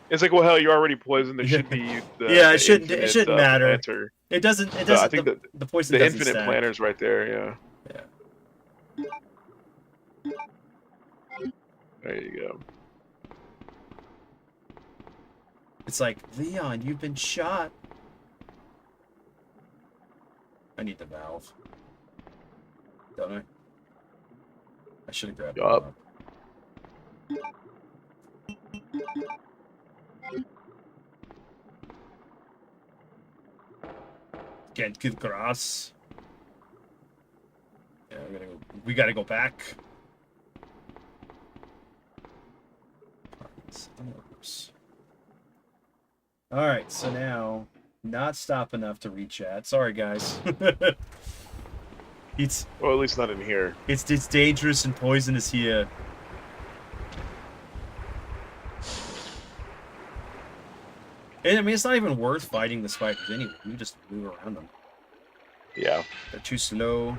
[SPEAKER 2] It's like, well, hell, you're already poisoned. There should be
[SPEAKER 1] it shouldn't matter.
[SPEAKER 2] Planter.
[SPEAKER 1] It doesn't.
[SPEAKER 2] I think
[SPEAKER 1] the poison.
[SPEAKER 2] The
[SPEAKER 1] doesn't
[SPEAKER 2] infinite
[SPEAKER 1] stack.
[SPEAKER 2] planter's right there. Yeah. There you go.
[SPEAKER 1] It's like, Leon, you've been shot. I need the valve. Don't I? I should have grabbed
[SPEAKER 2] Yup.
[SPEAKER 1] it. Can't get grass. Yeah, we gotta go back. All right, so now not stop enough to read chat. Sorry, guys. it's
[SPEAKER 2] Well, at least not in here.
[SPEAKER 1] it's dangerous and poisonous here. And I mean, it's not even worth fighting the spiders anyway. You just move around them.
[SPEAKER 2] Yeah.
[SPEAKER 1] They're too slow.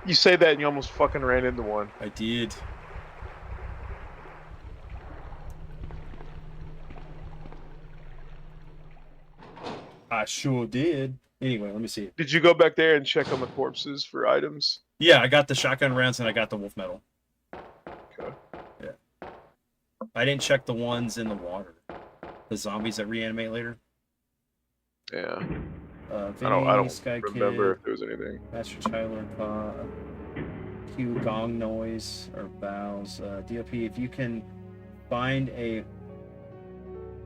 [SPEAKER 2] You say that and you almost fucking ran into one.
[SPEAKER 1] I did. I sure did. Anyway, let me see.
[SPEAKER 2] Did you go back there and check on the corpses for items?
[SPEAKER 1] Yeah, I got the shotgun rounds and I got the wolf metal.
[SPEAKER 2] Okay.
[SPEAKER 1] Yeah. I didn't check the ones in the water. The zombies that reanimate later.
[SPEAKER 2] Yeah.
[SPEAKER 1] Vinny,
[SPEAKER 2] I don't
[SPEAKER 1] Sky
[SPEAKER 2] remember
[SPEAKER 1] Kid,
[SPEAKER 2] if there was anything.
[SPEAKER 1] Master Tyler, Q gong noise or bows. DOP, if you can find a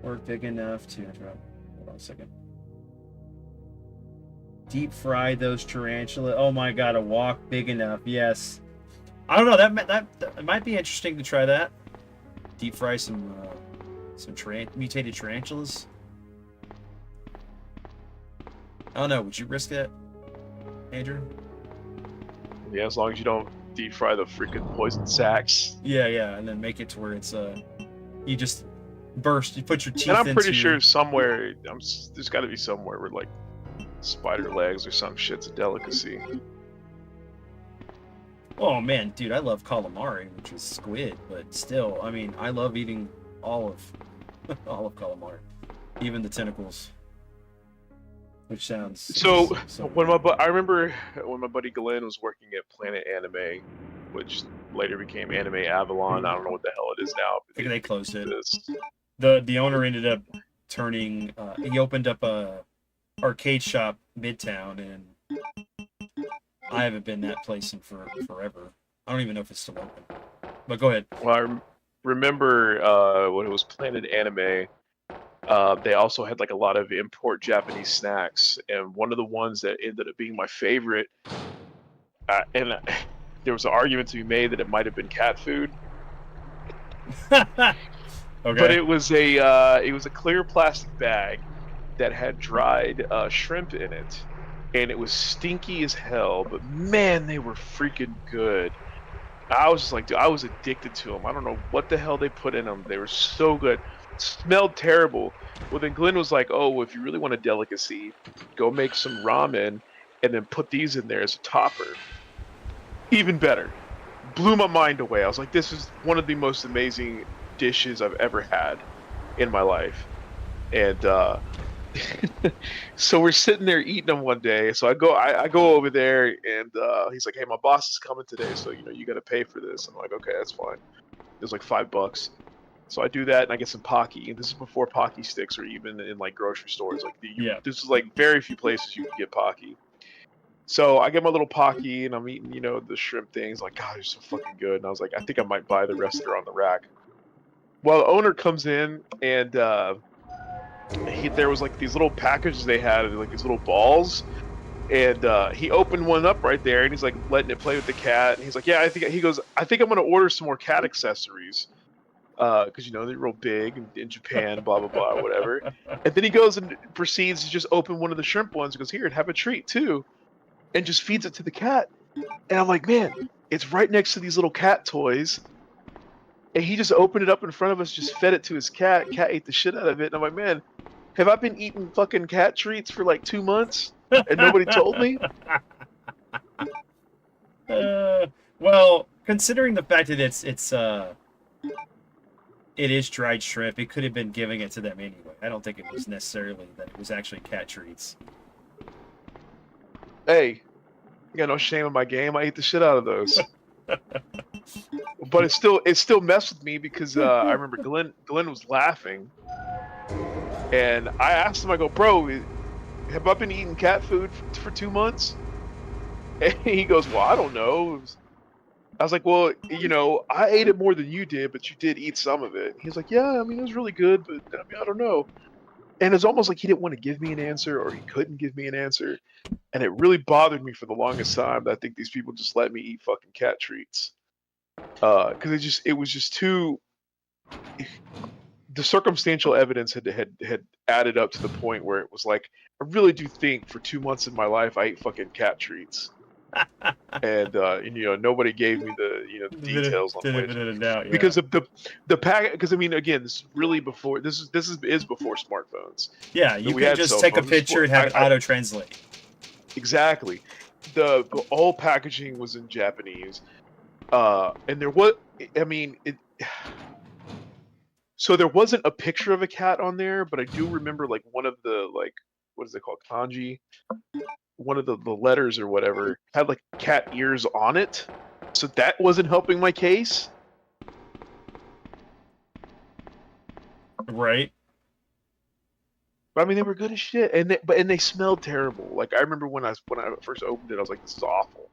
[SPEAKER 1] work big enough to interrupt. Hold on a second. Deep fry those tarantula. Oh my god, a walk big enough. Yes. I don't know. That might be interesting to try that. Deep fry some mutated tarantulas. I don't know. Would you risk that, Andrew?
[SPEAKER 2] Yeah, as long as you don't deep fry the freaking poison sacks.
[SPEAKER 1] Yeah, and then make it to where it's you just burst. You put your teeth.
[SPEAKER 2] And I'm pretty
[SPEAKER 1] into...
[SPEAKER 2] sure somewhere, there's got to be somewhere where like spider legs or some shit's a delicacy.
[SPEAKER 1] Oh man, dude, I love calamari, which is squid, but still, I mean, I love eating all of all of calamari, even the tentacles. Which sounds
[SPEAKER 2] So when I remember when my buddy Glenn was working at Planet Anime, which later became Anime Avalon. I don't know what the hell it is now.
[SPEAKER 1] I think they closed it.
[SPEAKER 2] This.
[SPEAKER 1] The owner ended up turning. He opened up a arcade shop midtown, and I haven't been that place in forever. I don't even know if it's still open. But go ahead.
[SPEAKER 2] Well, I remember when it was Planet Anime. They also had like a lot of import Japanese snacks, and one of the ones that ended up being my favorite, there was an argument to be made that it might have been cat food.
[SPEAKER 1] Okay.
[SPEAKER 2] But it was a clear plastic bag that had dried shrimp in it, and it was stinky as hell. But man, they were freaking good. I was just like, dude, I was addicted to them. I don't know what the hell they put in them. They were so good. Smelled terrible. Well, then Glenn was like, oh, well, if you really want a delicacy, go make some ramen and then put these in there as a topper. Even better. Blew my mind away. I was like, this is one of the most amazing dishes I've ever had in my life. And so we're sitting there eating them one day. So I go over there, and he's like, hey, my boss is coming today, so you got to pay for this. I'm like, okay, that's fine. It was like $5. So I do that, and I get some Pocky. And this is before Pocky sticks are even in like grocery stores. Like this is like very few places you can get Pocky. So I get my little Pocky, and I'm eating, the shrimp things. Like, God, they're so fucking good. And I was like, I think I might buy the rest that are on the rack. Well, the owner comes in, and there was like these little packages they had, like these little balls. And he opened one up right there, and he's like letting it play with the cat. And he's like, yeah, I think I'm gonna order some more cat accessories. Because they're real big in Japan, blah blah blah, whatever. And then he goes and proceeds to just open one of the shrimp ones. He goes, here, have a treat too, and just feeds it to the cat. And I'm like, man, it's right next to these little cat toys. And he just opened it up in front of us, just fed it to his cat. Cat ate the shit out of it. And I'm like, man, have I been eating fucking cat treats for like 2 months and nobody told me?
[SPEAKER 1] Well, considering the fact that it is dried shrimp, it could have been giving it to them anyway. I don't think it was necessarily that it was actually cat treats.
[SPEAKER 2] Hey, I got no shame in my game. I eat the shit out of those. But it still messed with me because I remember Glenn was laughing, and I asked him, I go, bro, have I been eating cat food for 2 months? And he goes, well, I don't know. I was like, well, I ate it more than you did, but you did eat some of it. He's like, yeah, I mean, it was really good, but I mean, I don't know. And it's almost like he didn't want to give me an answer, or he couldn't give me an answer. And it really bothered me for the longest time that I think these people just let me eat fucking cat treats. Because it was just too... the circumstantial evidence had added up to the point where it was like, I really do think for 2 months of my life I ate fucking cat treats. And you know, nobody gave me the, you know, the details on which,
[SPEAKER 1] Benefit of the doubt, yeah.
[SPEAKER 2] because of the pack. Because I mean, again, this is really before this is before smartphones.
[SPEAKER 1] Yeah,
[SPEAKER 2] But
[SPEAKER 1] you
[SPEAKER 2] we
[SPEAKER 1] could
[SPEAKER 2] had
[SPEAKER 1] just
[SPEAKER 2] cell
[SPEAKER 1] take a
[SPEAKER 2] phones.
[SPEAKER 1] picture and have it auto translate.
[SPEAKER 2] Exactly. The whole packaging was in Japanese, and there was, I mean, so there wasn't a picture of a cat on there, but I do remember like one of the, like, what is it called, kanji? One of the letters or whatever had like cat ears on it, so that wasn't helping my case.
[SPEAKER 1] Right.
[SPEAKER 2] But I mean, they were good as shit, and they smelled terrible. Like, I remember when I first opened it, I was like, "This is awful."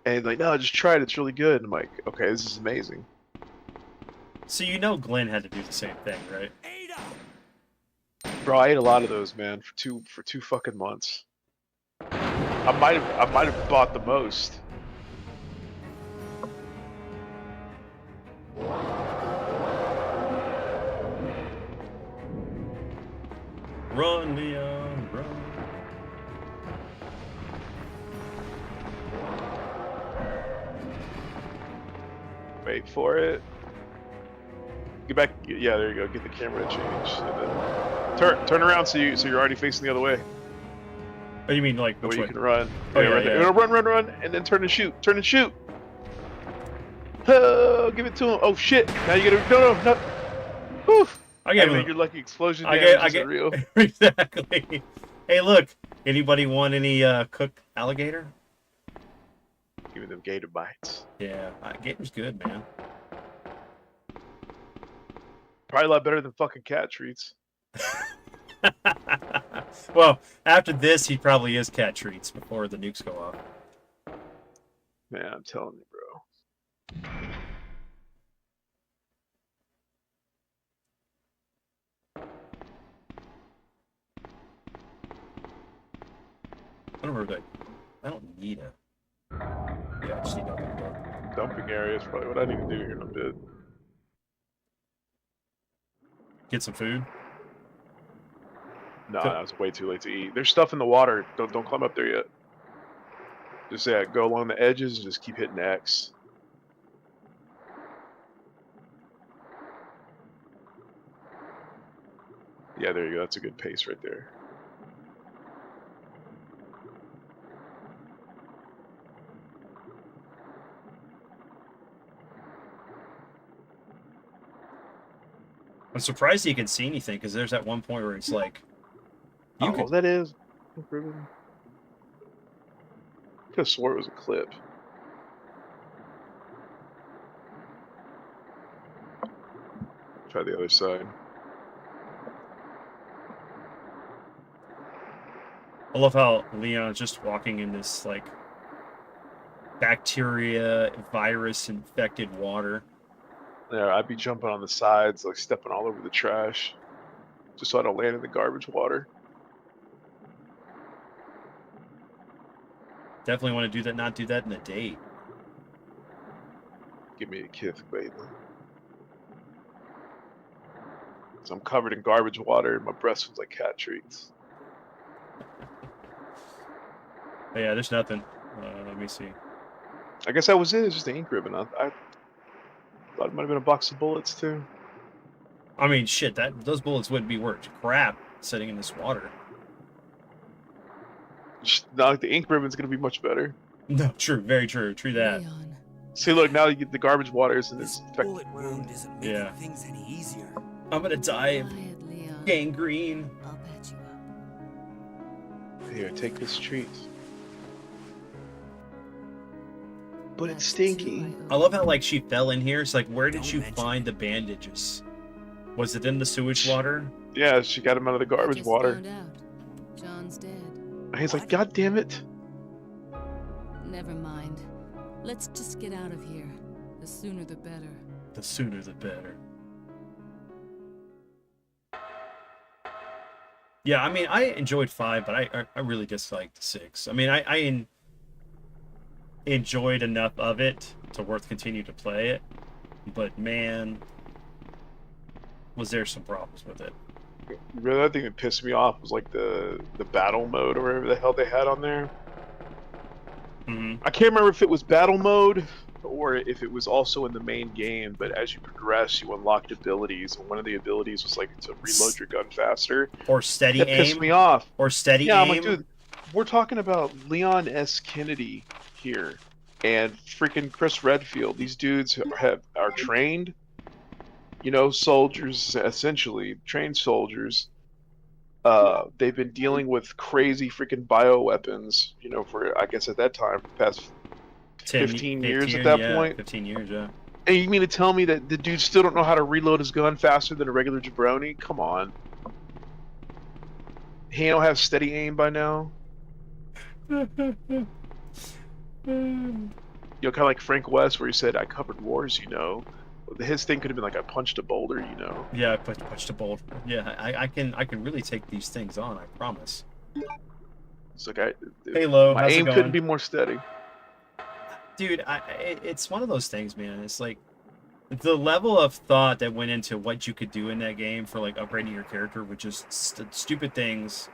[SPEAKER 2] And like, no, just try it. It's really good. And I'm like, okay, this is amazing.
[SPEAKER 1] So you know Glenn had to do the same thing, right?
[SPEAKER 3] Ada!
[SPEAKER 2] Bro, I ate a lot of those, man, for two fucking months. I might have bought the most.
[SPEAKER 1] Run, Leon, run.
[SPEAKER 2] Wait for it. Get back. Yeah, there you go. Get the camera changed. And then turn around so you're already facing the other way.
[SPEAKER 1] Oh, you mean like
[SPEAKER 2] The way
[SPEAKER 1] which
[SPEAKER 2] you
[SPEAKER 1] way?
[SPEAKER 2] can run.
[SPEAKER 1] Oh, yeah,
[SPEAKER 2] right there.
[SPEAKER 1] yeah.
[SPEAKER 2] No, run, and then turn and shoot. Turn and shoot. Oh, give it to him. Oh shit! Now you gotta no. Whew.
[SPEAKER 1] I gave
[SPEAKER 2] Hey, man,
[SPEAKER 1] him.
[SPEAKER 2] your lucky explosion
[SPEAKER 1] I
[SPEAKER 2] damage
[SPEAKER 1] get
[SPEAKER 2] isn't real.
[SPEAKER 1] exactly. Hey, look. Anybody want any cooked alligator?
[SPEAKER 2] Give me them gator bites.
[SPEAKER 1] Yeah, gator's good, man.
[SPEAKER 2] Probably a lot better than fucking cat treats.
[SPEAKER 1] Well, after this, he probably is cat treats before the nukes go off.
[SPEAKER 2] Man, I'm telling you, bro.
[SPEAKER 1] I don't remember that. I don't need a. Yeah, I just need open door.
[SPEAKER 2] Dumping area is probably what I need to do here in a bit.
[SPEAKER 1] Get some food.
[SPEAKER 2] No,
[SPEAKER 1] Cool.
[SPEAKER 2] that was way too late to eat. There's stuff in the water. Don't climb up there yet. Just go along the edges and just keep hitting X. Yeah, there you go. That's a good pace right there.
[SPEAKER 1] I'm surprised he can see anything because there's that one point where it's like, you could.
[SPEAKER 2] That is. Could have swore it was a clip. Try the other side.
[SPEAKER 1] I love how Leon's just walking in this like bacteria, virus infected water.
[SPEAKER 2] Yeah, I'd be jumping on the sides, like stepping all over the trash, just so I don't land in the garbage water.
[SPEAKER 1] Definitely want to do that. Not do that in a date.
[SPEAKER 2] Give me a kiss, baby. So I'm covered in garbage water, and my breath smells like cat treats.
[SPEAKER 1] But yeah, there's nothing. Let me see.
[SPEAKER 2] I guess that was it. It's just the ink ribbon. I thought it might have been a box of bullets too.
[SPEAKER 1] I mean, shit. Those bullets wouldn't be worth crap sitting in this water.
[SPEAKER 2] Not like the ink ribbon's gonna be much better.
[SPEAKER 1] No, true. Very true. True that.
[SPEAKER 4] Leon,
[SPEAKER 2] See, look, now you get the garbage waters and it's
[SPEAKER 3] This
[SPEAKER 2] infected.
[SPEAKER 3] bullet wound isn't making
[SPEAKER 1] Yeah.
[SPEAKER 3] things any easier.
[SPEAKER 1] I'm gonna die of
[SPEAKER 4] quiet, Leon.
[SPEAKER 1] gangrene.
[SPEAKER 4] I'll patch you up.
[SPEAKER 2] Here, take this treat. But it's
[SPEAKER 4] That's two
[SPEAKER 2] stinky.
[SPEAKER 1] I love how like she fell in here. It's like, where did
[SPEAKER 3] Don't
[SPEAKER 1] you
[SPEAKER 3] mention
[SPEAKER 1] find the bandages? Was it in the sewage water?
[SPEAKER 2] Yeah, she got him out of the garbage
[SPEAKER 4] Just
[SPEAKER 2] water.
[SPEAKER 4] found out. John's dead.
[SPEAKER 2] And he's like, God damn it.
[SPEAKER 4] Never mind. Let's just get out of here. The sooner the better.
[SPEAKER 1] The sooner the better. Yeah, I mean, I enjoyed 5, but I really disliked 6. I mean, I enjoyed enough of it to worth continue to play it, but man, was there some problems with it.
[SPEAKER 2] The other thing that pissed me off was like the battle mode or whatever the hell they had on there.
[SPEAKER 1] Mm-hmm.
[SPEAKER 2] I can't remember if it was battle mode or if it was also in the main game, but as you progress, you unlocked abilities, and one of the abilities was like to reload your gun faster.
[SPEAKER 1] Or steady
[SPEAKER 2] That pissed
[SPEAKER 1] aim.
[SPEAKER 2] me off.
[SPEAKER 1] Or steady
[SPEAKER 2] Yeah, I'm like,
[SPEAKER 1] aim.
[SPEAKER 2] dude, we're talking about Leon S. Kennedy here, and freaking Chris Redfield. These dudes are trained, you know, soldiers, essentially trained soldiers. They've been dealing with crazy freaking bioweapons, you know, for I guess at that time, for the past 15 years at that
[SPEAKER 1] yeah,
[SPEAKER 2] point.
[SPEAKER 1] 15 years, yeah.
[SPEAKER 2] And you mean to tell me that the dude still don't know how to reload his gun faster than a regular jabroni? Come on. He don't have steady aim by now? You know, kind of like Frank West, where he said, "I covered wars," you know. His thing could have been like, "I punched a boulder," you know.
[SPEAKER 1] Yeah, I punched a bolt. Yeah, I can really take these things on, I promise.
[SPEAKER 2] It's like
[SPEAKER 1] Hey, Lo,
[SPEAKER 2] my
[SPEAKER 1] how's it
[SPEAKER 2] aim
[SPEAKER 1] going?
[SPEAKER 2] couldn't be more steady.
[SPEAKER 1] Dude, it's one of those things, man. It's like the level of thought that went into what you could do in that game for like upgrading your character with just stupid things.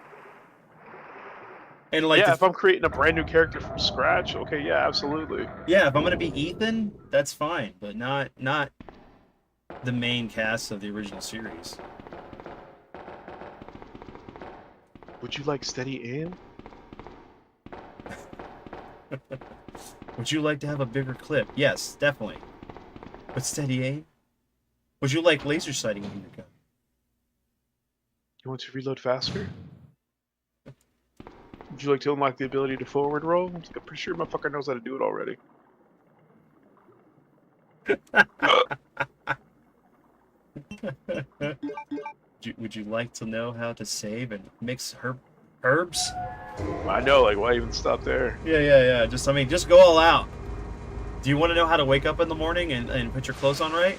[SPEAKER 1] And like,
[SPEAKER 2] yeah, if I'm creating a brand new character from scratch, okay, yeah, absolutely.
[SPEAKER 1] yeah, if I'm gonna be Ethan, that's fine, but not the main cast of the original series.
[SPEAKER 2] Would you like steady aim?
[SPEAKER 1] Would you like to have a bigger clip? Yes, definitely. But steady aim? Would you like laser sighting on your gun?
[SPEAKER 2] You want to reload faster? Would you like to unlock the ability to forward roll? I'm pretty sure my fucker knows how to do it already.
[SPEAKER 1] Would you like to know how to save and mix herbs?
[SPEAKER 2] I know, like, why even stop there?
[SPEAKER 1] Yeah. Just, I mean, just go all out. Do you want to know how to wake up in the morning and put your clothes on right?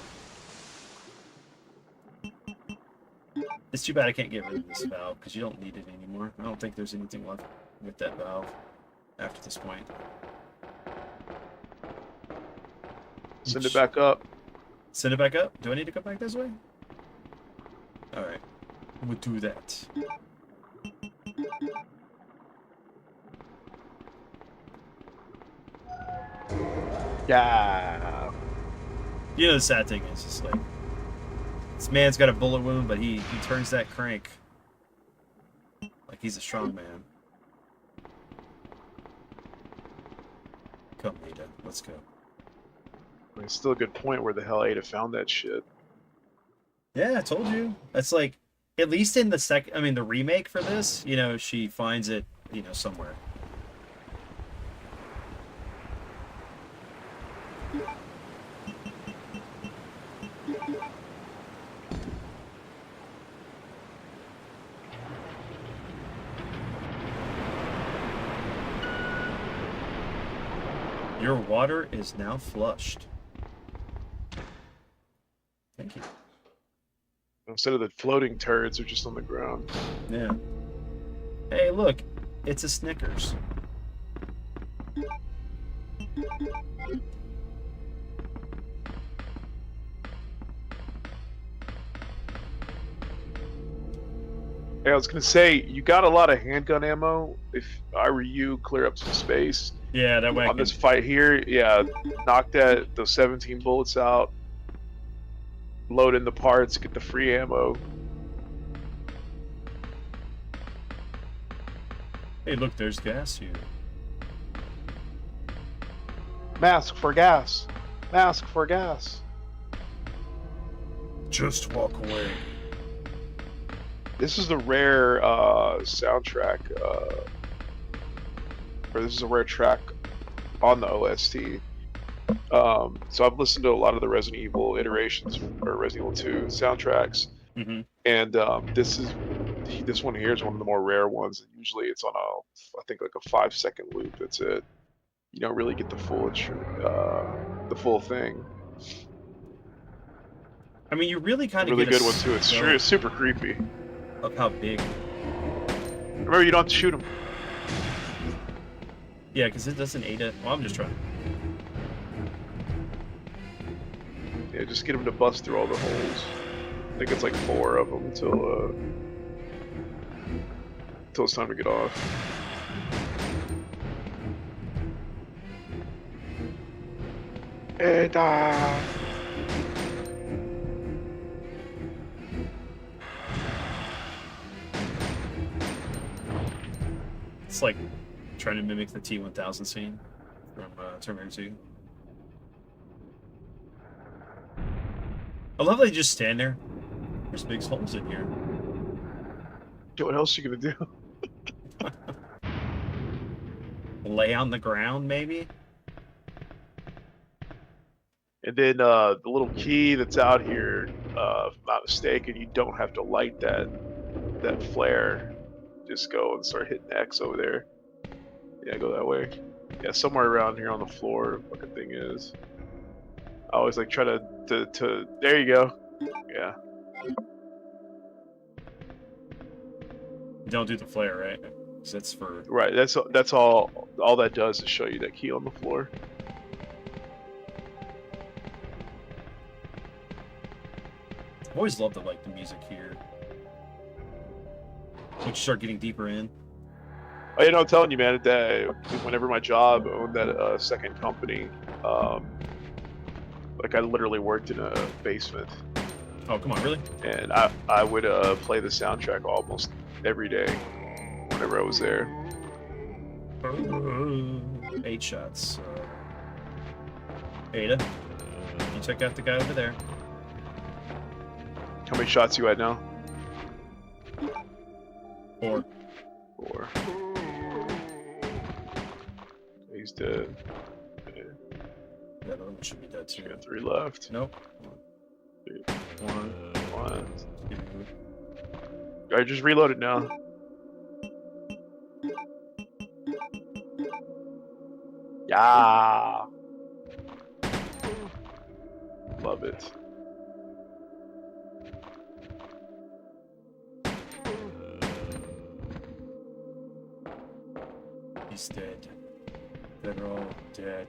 [SPEAKER 1] It's too bad I can't get rid of this valve, because you don't need it anymore. I don't think there's anything left with that valve after this point.
[SPEAKER 2] Send it back up.
[SPEAKER 1] Send it back up? Do I need to come back this way? Alright. We'll do that.
[SPEAKER 2] Yeah.
[SPEAKER 1] You know, the sad thing is, it's like, this man's got a bullet wound, but he turns that crank like he's a strong man. Come, Ada, let's go.
[SPEAKER 2] It's still a good point where the hell Ada found that shit.
[SPEAKER 1] Yeah, I told you. That's like, at least in the the remake for this, you know, she finds it, you know, somewhere. Your water is now flushed. Thank you.
[SPEAKER 2] Instead of the floating turds, they're just on the ground.
[SPEAKER 1] Yeah. Hey, look, it's a Snickers.
[SPEAKER 2] Hey, I was gonna say, you got a lot of handgun ammo. If I were you, clear up some space.
[SPEAKER 1] Yeah, that way I
[SPEAKER 2] On
[SPEAKER 1] can...
[SPEAKER 2] this fight here, yeah, knock those 17 bullets out. Load in the parts, get the free ammo.
[SPEAKER 1] Hey, look, there's gas here.
[SPEAKER 2] Mask for gas. Mask for gas.
[SPEAKER 1] Just walk away.
[SPEAKER 2] This is the rare soundtrack, or this is a rare track on the OST. So I've listened to a lot of the Resident Evil iterations, or Resident Evil 2 soundtracks, and this one here is one of the more rare ones. Usually it's on I think like a 5-second loop. That's it. You don't really get the full thing.
[SPEAKER 1] I mean, you really kind of
[SPEAKER 2] Really
[SPEAKER 1] get
[SPEAKER 2] good one too. It's super creepy.
[SPEAKER 1] Of how big.
[SPEAKER 2] Remember, you don't have to shoot him.
[SPEAKER 1] Yeah, because it doesn't aid it. Well, I'm just trying.
[SPEAKER 2] Yeah, just get him to bust through all the holes. I think it's like 4 of them till it's time to get off. And
[SPEAKER 1] It's like trying to mimic the T-1000 scene from Terminator 2. I love they just stand there. There's big holes in here.
[SPEAKER 2] what else you gonna do?
[SPEAKER 1] Lay on the ground, maybe?
[SPEAKER 2] And then the little key that's out here, if I'm not mistaken, you don't have to light that flare. Just go and start hitting X over there. Yeah, go that way. Yeah, somewhere around here on the floor, fucking thing is. I always like try to there you go. Yeah.
[SPEAKER 1] You don't do the flare, right? 'Cause that's for...
[SPEAKER 2] Right. That's all that does is show you that key on the floor.
[SPEAKER 1] I've always loved the music here. Once you start getting deeper in.
[SPEAKER 2] Oh, you know, I'm telling you, man, that whenever my job owned that second company, like I literally worked in a basement.
[SPEAKER 1] Oh, come on, really?
[SPEAKER 2] And I would play the soundtrack almost every day whenever I was there.
[SPEAKER 1] 8 shots. Ada, you took out the guy over there.
[SPEAKER 2] How many shots you at now?
[SPEAKER 1] 4.
[SPEAKER 2] 4. He's dead. Okay.
[SPEAKER 1] The other one should be dead too.
[SPEAKER 2] You got 3 left.
[SPEAKER 1] Nope. 1.
[SPEAKER 2] 1.
[SPEAKER 1] 2.
[SPEAKER 2] Alright, just reload it now. Yeah. Love it.
[SPEAKER 1] He's dead. They're all dead.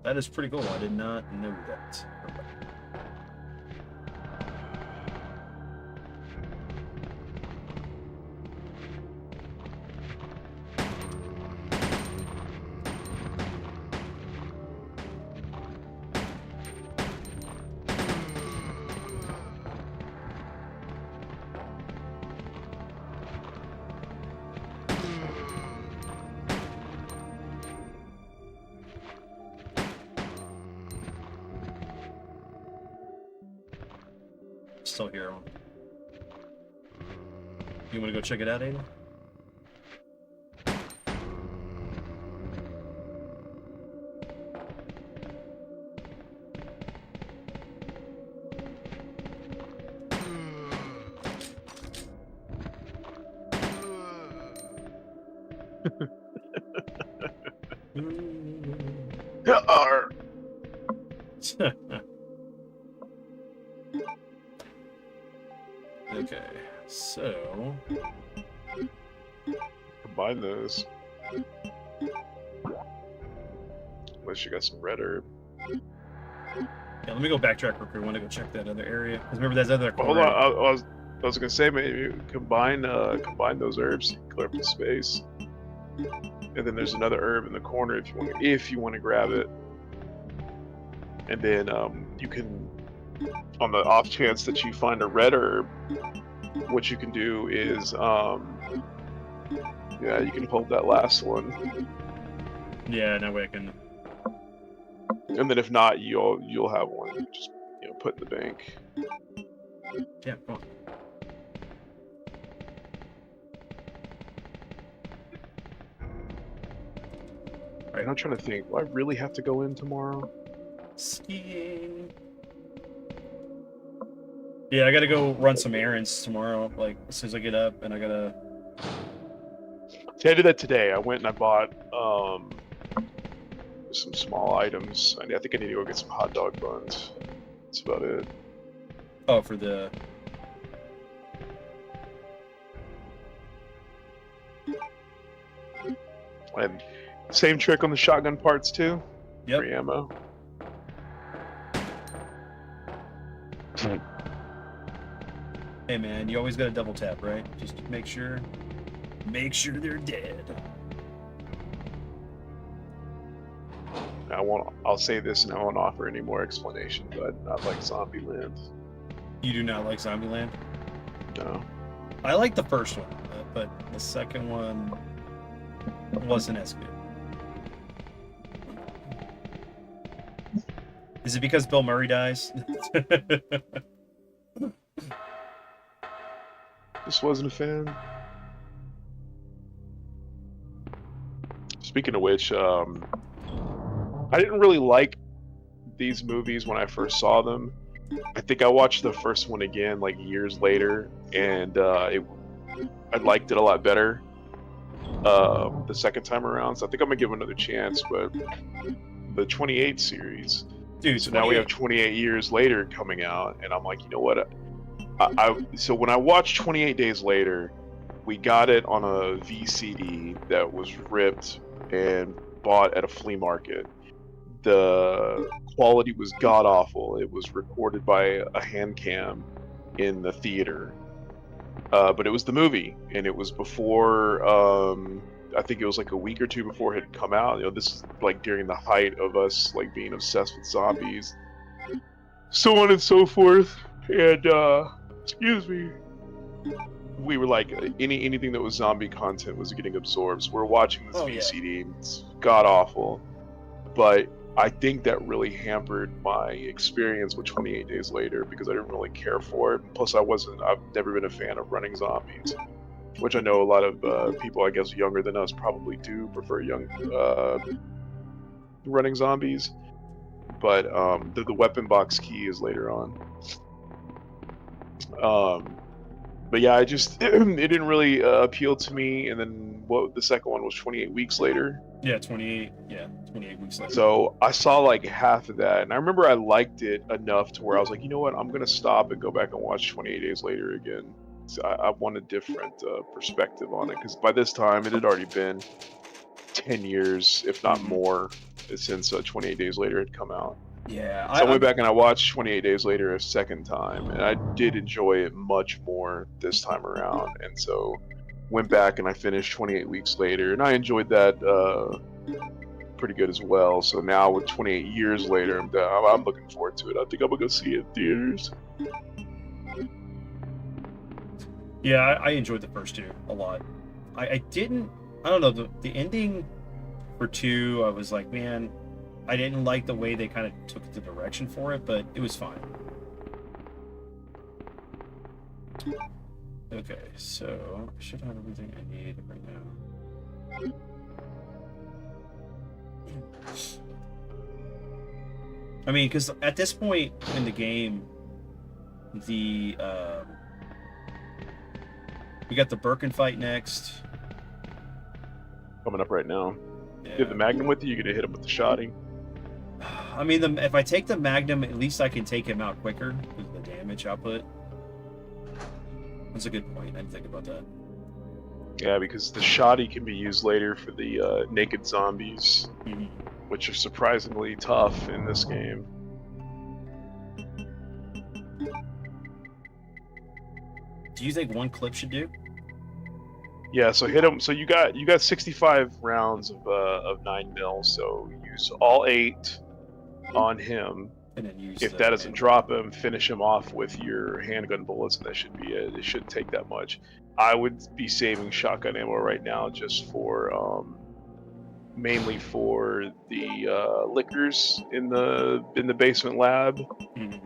[SPEAKER 1] That is pretty cool. I did not know that. Still here. You want to go check it out, Aiden? Okay, so
[SPEAKER 2] Combine those. Unless you got some red herb.
[SPEAKER 1] yeah, let me go backtrack real quick. I want to go check that other area because remember that's other
[SPEAKER 2] Well, hold on, I was gonna say maybe combine those herbs to clear up the space. And then there's another herb in the corner if you want to grab it. And then you can, on the off chance that you find a red herb, what you can do is yeah, you can hold that last one.
[SPEAKER 1] Yeah, that way I can.
[SPEAKER 2] And then if not, you'll have one. You just put in the bank.
[SPEAKER 1] Yeah, come on.
[SPEAKER 2] Alright, I'm trying to think. Do I really have to go in tomorrow?
[SPEAKER 1] Skiing. Yeah, I gotta go run some errands tomorrow. Like as soon as I get up, and I gotta.
[SPEAKER 2] See, I did that today. I went and I bought some small items. I think I need to go get some hot dog buns. That's about it.
[SPEAKER 1] Oh, for the.
[SPEAKER 2] And same trick on the shotgun parts too.
[SPEAKER 1] Yep.
[SPEAKER 2] Free ammo.
[SPEAKER 1] Hey man, you always gotta double tap, right? Just make sure they're dead.
[SPEAKER 2] I'll say this and I won't offer any more explanation, but not like Zombieland.
[SPEAKER 1] You do not like Zombieland?
[SPEAKER 2] No.
[SPEAKER 1] I like the first one, but the second one wasn't as good. Is it because Bill Murray dies?
[SPEAKER 2] Just wasn't a fan. Speaking of which, I didn't really like these movies when I first saw them. I think I watched the first one again like years later, and I liked it a lot better the second time around. So I think I'm gonna give it another chance. But the 28 series,
[SPEAKER 1] Dude,
[SPEAKER 2] so now we have 28 years later coming out, and I'm like, you know what? So when I watched 28 Days Later, we got it on a VCD that was ripped and bought at a flea market. The quality was god awful. It was recorded by a hand cam in the theater, but it was the movie, and it was before. I think it was like a week or two before it had come out. You know, this is like during the height of us like being obsessed with zombies, so on and so forth. And excuse me, we were like anything that was zombie content was getting absorbed. So we're watching this VCD. It's god awful, but I think that really hampered my experience with 28 Days Later because I didn't really care for it. Plus, I've never been a fan of running zombies, which I know a lot of people, I guess, younger than us probably do prefer running zombies. But the weapon box key is later on. But yeah, it didn't really appeal to me. And then the second one was 28 weeks later.
[SPEAKER 1] Yeah, 28 weeks later.
[SPEAKER 2] So I saw like half of that, and I remember I liked it enough to where I was like, you know what, I'm gonna stop and go back and watch 28 Days Later again. So I want a different perspective on it, because by this time it had already been 10 years, if not more, since 28 Days Later had come out.
[SPEAKER 1] Yeah,
[SPEAKER 2] so I went back and I watched 28 Days Later a second time, and I did enjoy it much more this time around. And so went back and I finished 28 Weeks Later, and I enjoyed that pretty good as well. So now with 28 years later, I'm looking forward to it. I think I'm gonna go see it in theaters.
[SPEAKER 1] Yeah, I enjoyed the first two a lot. I don't know, the ending for 2, I was like, man, I didn't like the way they kind of took the direction for it, but it was fine. Okay, so I should have everything I need right now. I mean, because at this point in the game, we got the Birkin fight next.
[SPEAKER 2] Coming up right now.
[SPEAKER 1] Yeah.
[SPEAKER 2] You have the Magnum with you, you're gonna hit him with the shotty.
[SPEAKER 1] I mean, if I take the Magnum, at least I can take him out quicker with the damage output. That's a good point. I didn't think about that.
[SPEAKER 2] Yeah, because the shotty can be used later for the naked zombies,
[SPEAKER 1] Mm-hmm.
[SPEAKER 2] which are surprisingly tough in this game.
[SPEAKER 1] Do you think one clip should do?
[SPEAKER 2] Yeah, so hit him. So you got 65 rounds of 9mm. So use all 8 on him.
[SPEAKER 1] And then use
[SPEAKER 2] if that doesn't drop him, finish him off with your handgun bullets, and that should be it. It shouldn't take that much. I would be saving shotgun ammo right now just for mainly for the liquors in the basement lab,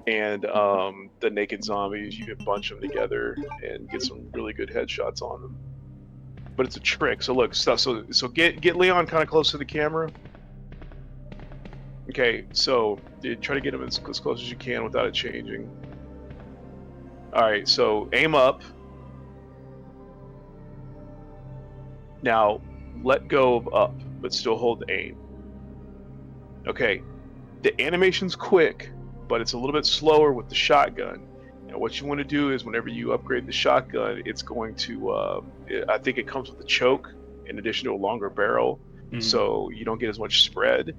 [SPEAKER 2] and the naked zombies. You can bunch them together and get some really good headshots on them. But it's a trick. So look, so get Leon kind of close to the camera. Okay, so try to get him as close as you can without it changing. Alright, so aim up. Now, let go of up, but still hold aim. Okay, the animation's quick, but it's a little bit slower with the shotgun. Now, what you want to do is whenever you upgrade the shotgun, it's going to, I think it comes with a choke in addition to a longer barrel. so you don't get as much spread.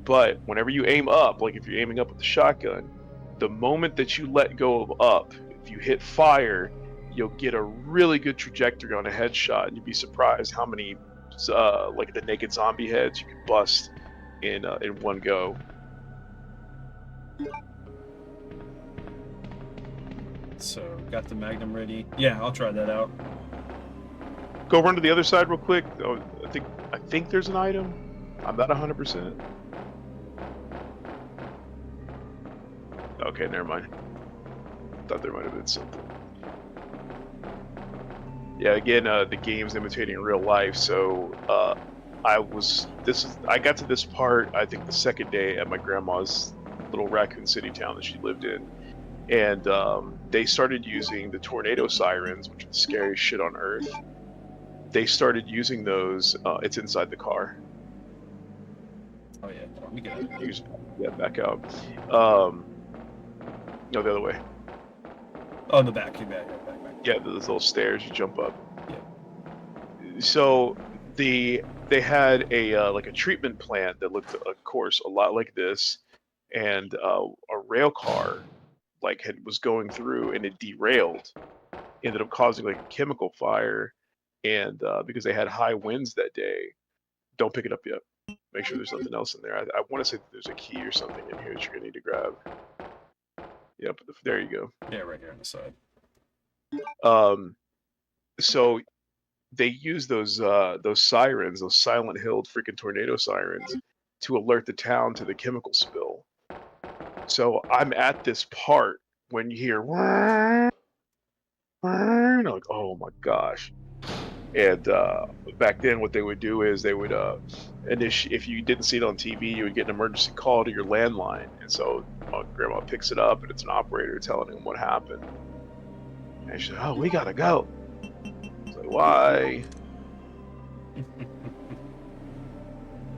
[SPEAKER 2] But whenever you aim up, like if you're aiming up with the shotgun, the moment that you let go of up, if you hit fire, you'll get a really good trajectory on a headshot, and you'd be surprised how many like the naked zombie heads you can bust in one go.
[SPEAKER 1] So, got the Magnum ready. Yeah, I'll try that out.
[SPEAKER 2] Go run to the other side real quick. Oh, I think there's an item. I'm not 100%. Okay, never mind. Thought there might have been something. Yeah, again, the game's imitating real life. So I got to this part, I think, the second day at my grandma's little Racoon City town that she lived in, and they started using the tornado sirens, which are the scariest shit on earth. They started using those. It's inside the car.
[SPEAKER 1] Oh yeah, let me get out of here.
[SPEAKER 2] Yeah, back out. No, the other way.
[SPEAKER 1] Oh, in the back, back.
[SPEAKER 2] Yeah, those little stairs you jump up.
[SPEAKER 1] Yeah.
[SPEAKER 2] So they had a like a treatment plant that looked, of course, a lot like this, and a rail car was going through, and it derailed, ended up causing like a chemical fire, and because they had high winds that day, don't pick it up yet. Make sure there's nothing else in there. I want to say that there's a key or something in here that you're gonna need to grab. Yep, there you go.
[SPEAKER 1] Yeah, right here on the side.
[SPEAKER 2] So they use those sirens, those Silent Hill freaking tornado sirens, to alert the town to the chemical spill. So I'm at this part when you hear, I'm like, oh my gosh. And back then, what they would do is they would if you didn't see it on TV, you would get an emergency call to your landline. And so grandma picks it up, and it's an operator telling him what happened. And she's like, oh, we gotta go. It's like, why?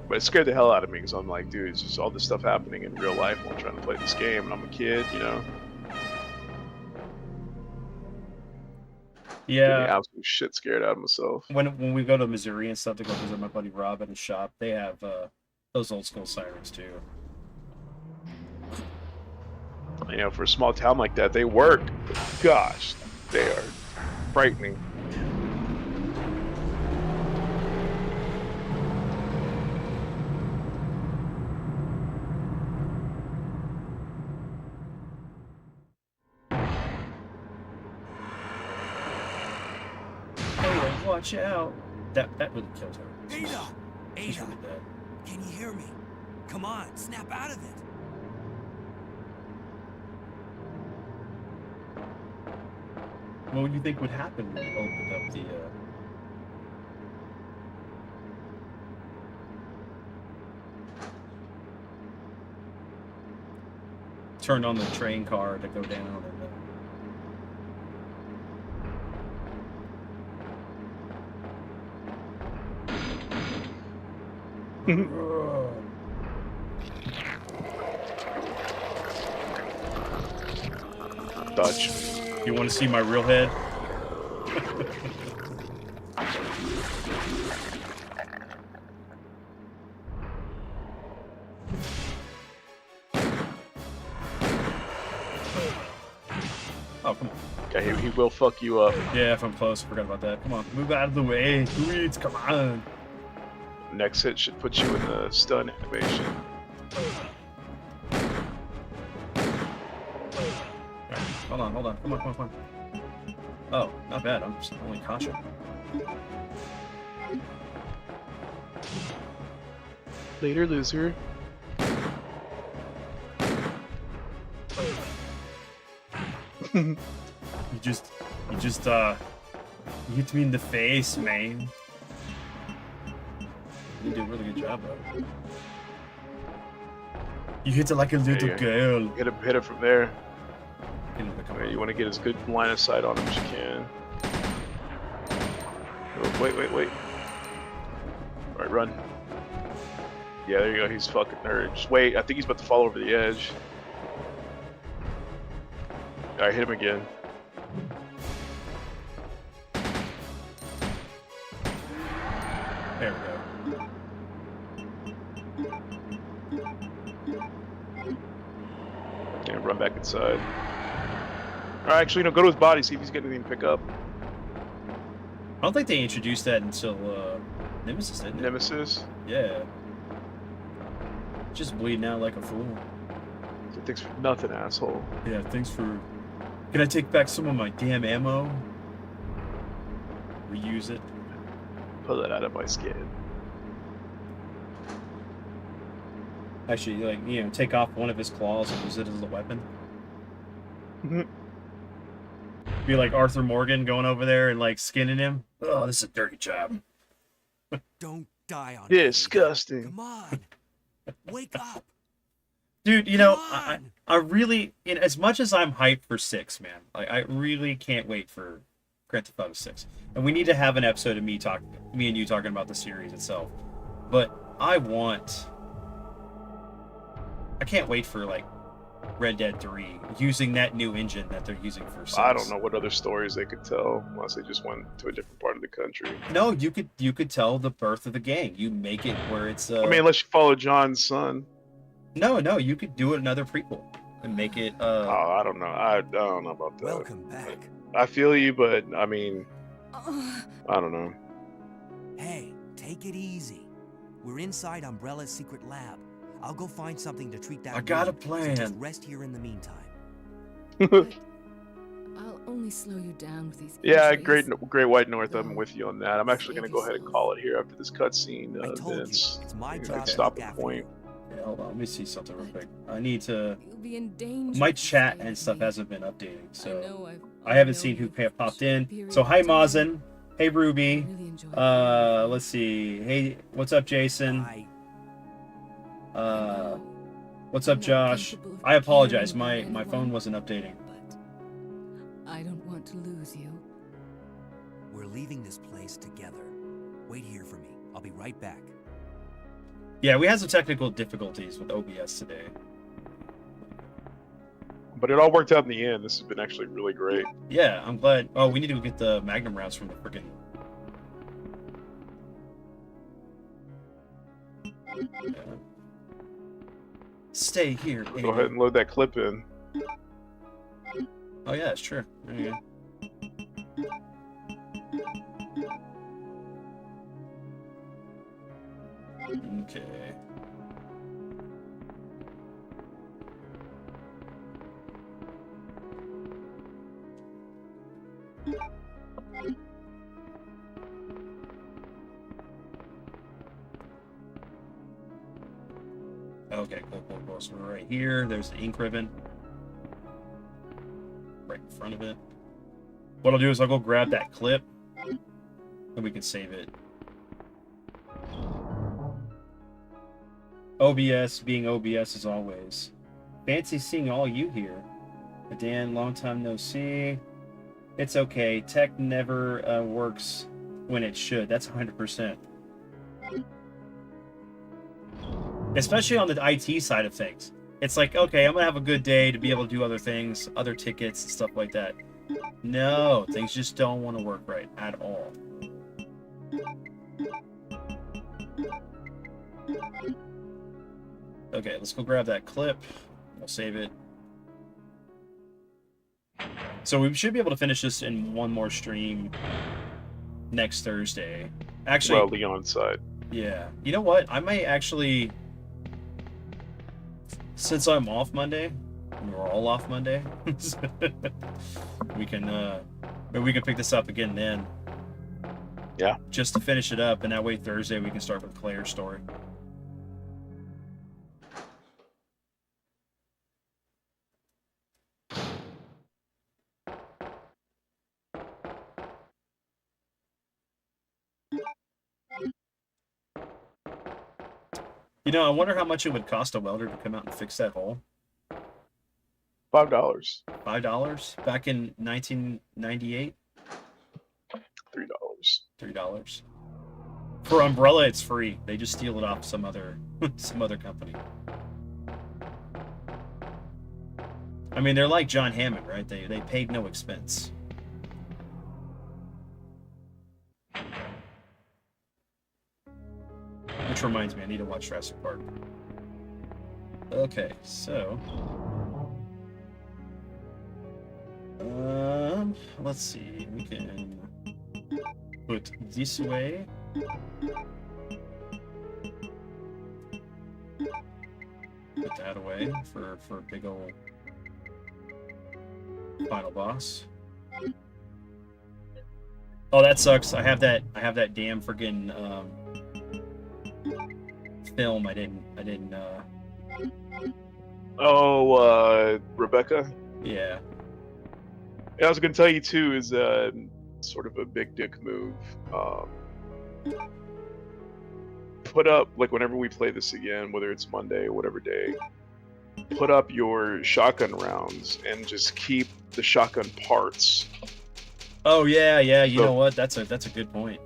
[SPEAKER 2] But it scared the hell out of me, because I'm like, dude, it's just all this stuff happening in real life while I'm trying to play this game, and I'm a kid, you know?
[SPEAKER 1] Yeah.
[SPEAKER 2] Getting the absolute shit scared out of myself.
[SPEAKER 1] When we go to Missouri and stuff to go visit my buddy Rob at his shop, they have those old school sirens too.
[SPEAKER 2] You know, for a small town like that, they work. But gosh, they are frightening.
[SPEAKER 1] Hey, watch out! That really killed her.
[SPEAKER 3] Ada!
[SPEAKER 1] She's
[SPEAKER 3] Ada!
[SPEAKER 1] really dead.
[SPEAKER 3] Can you hear me? Come on, snap out of it.
[SPEAKER 1] What would you think would happen when you opened up the? Turned on the train car to go down and.
[SPEAKER 2] Dodge.
[SPEAKER 1] You want to see my real head? Oh, come on.
[SPEAKER 2] Okay, he will fuck you up.
[SPEAKER 1] Yeah, if I'm close, forgot about that. Come on, move out of the way. Please, come on.
[SPEAKER 2] Next hit should put you in the stun animation.
[SPEAKER 1] Hold on. Come on. Oh, not bad. I'm just only caution.
[SPEAKER 2] Later, loser.
[SPEAKER 1] You just you hit me in the face, man. You did a really good job, though. You hit it like a little girl.
[SPEAKER 2] Hit him from there.
[SPEAKER 1] Okay,
[SPEAKER 2] You want to get as good line of sight on him as you can. Oh, wait. Alright, run. Yeah, there you go. He's fucking nerd. Just wait. I think he's about to fall over the edge. Alright, hit him again.
[SPEAKER 1] There we go.
[SPEAKER 2] Yeah, run back inside. Or actually, go to his body, see if he's got anything to pick up.
[SPEAKER 1] I don't think they introduced that until Nemesis, didn't they?
[SPEAKER 2] Nemesis.
[SPEAKER 1] Yeah. Just bleeding out like a fool.
[SPEAKER 2] So thanks for nothing, asshole.
[SPEAKER 1] Yeah, thanks for... Can I take back some of my damn ammo? Reuse it.
[SPEAKER 2] Pull that out of my skin.
[SPEAKER 1] Actually, like, take off one of his claws and use it as a weapon. Be like Arthur Morgan going over there and, like, skinning him. Oh, this is a dirty job.
[SPEAKER 3] Don't die on me.
[SPEAKER 2] Disgusting.
[SPEAKER 3] Come on. Wake up.
[SPEAKER 1] Dude,
[SPEAKER 3] Come
[SPEAKER 1] I really, as much as I'm hyped for 6, man, like, I really can't wait for Grand Theft Auto 6. And we need to have an episode of me and you talking about the series itself. But I can't wait for, like, Red Dead 3 using that new engine that they're using for 6.
[SPEAKER 2] I don't know what other stories they could tell unless they just went to a different part of the country.
[SPEAKER 1] No, you could tell the birth of the gang. You make it where it's
[SPEAKER 2] I mean, unless you follow John's son.
[SPEAKER 1] No, you could do another prequel and make it
[SPEAKER 2] Oh, I don't know. I don't know about that.
[SPEAKER 3] Welcome back.
[SPEAKER 2] I feel you, but I mean, I don't know.
[SPEAKER 3] Hey, take it easy. We're inside Umbrella's secret lab. I'll go find something to treat that
[SPEAKER 1] I got a
[SPEAKER 3] wound,
[SPEAKER 1] plan.
[SPEAKER 3] So just rest here in the meantime.
[SPEAKER 4] I'll only slow you down with these
[SPEAKER 2] Yeah,
[SPEAKER 4] injuries.
[SPEAKER 2] Great White North. I'm with you on that. I'm actually going to go ahead and call it here after this cutscene.
[SPEAKER 3] I told you,
[SPEAKER 2] Vince.
[SPEAKER 3] it's my
[SPEAKER 2] You
[SPEAKER 3] job to
[SPEAKER 2] stop
[SPEAKER 3] look
[SPEAKER 2] at
[SPEAKER 3] after
[SPEAKER 2] point.
[SPEAKER 3] you.
[SPEAKER 1] Yeah, hold on, let me see something real quick. I need to.
[SPEAKER 4] You'll be in danger
[SPEAKER 1] My
[SPEAKER 4] if you
[SPEAKER 1] chat
[SPEAKER 4] stay
[SPEAKER 1] and stuff
[SPEAKER 4] with me.
[SPEAKER 1] hasn't been updating, so I
[SPEAKER 4] I
[SPEAKER 1] haven't
[SPEAKER 4] know
[SPEAKER 1] seen who
[SPEAKER 4] you've
[SPEAKER 1] popped in.
[SPEAKER 4] superior
[SPEAKER 1] So hi
[SPEAKER 4] talent.
[SPEAKER 1] Mazen, hey
[SPEAKER 4] I
[SPEAKER 1] Ruby,
[SPEAKER 4] really enjoy
[SPEAKER 1] let's see, hey, what's up Jason? What's up Josh? I apologize, my phone wasn't updating.
[SPEAKER 4] But I don't want to lose you.
[SPEAKER 3] We're leaving this place together. Wait here for me. I'll be right back.
[SPEAKER 1] Yeah, we had some technical difficulties with OBS today.
[SPEAKER 2] But it all worked out in the end. This has been actually really great.
[SPEAKER 1] Yeah, I'm glad. Oh, we need to go get the Magnum rounds from the freaking. Yeah. Stay here.
[SPEAKER 2] Go
[SPEAKER 1] Aiden.
[SPEAKER 2] ahead and load that clip in.
[SPEAKER 1] Oh yeah, it's true. There you go. Okay. Okay, cool. So we're right here. There's the ink ribbon. Right in front of it. What I'll do is I'll go grab that clip. And we can save it. OBS being OBS as always. Fancy seeing all you here. Dan, long time no see. It's okay. Tech never works when it should. That's 100%. Especially on the IT side of things. It's like, okay, I'm going to have a good day to be able to do other things, other tickets and stuff like that. No, things just don't want to work right at all. Okay, let's go grab that clip. We'll save it. So we should be able to finish this in one more stream next Thursday. Actually,
[SPEAKER 2] Well, Leon's side.
[SPEAKER 1] yeah. You know what? I might actually, since I'm off Monday, and we're all off Monday, we can maybe we can pick this up again then.
[SPEAKER 2] Yeah.
[SPEAKER 1] Just to finish it up, and that way Thursday we can start with Claire's story. You know, I wonder how much it would cost a welder to come out and fix that hole.
[SPEAKER 2] $5.
[SPEAKER 1] $5 back in 1998.
[SPEAKER 2] $3.
[SPEAKER 1] $3. For Umbrella, it's free. They just steal it off some other company. I mean, they're like John Hammond, right? They paid no expense. Which reminds me, I need to watch Jurassic Park. Okay, so let's see. We can put this away. Put that away for big old final boss. Oh, that sucks. I have that damn friggin' film. I didn't.
[SPEAKER 2] Oh, Rebecca.
[SPEAKER 1] Yeah.
[SPEAKER 2] Yeah, I was gonna tell you too is sort of a big dick move. Put up, like, whenever we play this again, whether it's Monday or whatever day, put up your shotgun rounds and just keep the shotgun parts.
[SPEAKER 1] Oh yeah. You
[SPEAKER 2] So-
[SPEAKER 1] know what? That's a good point.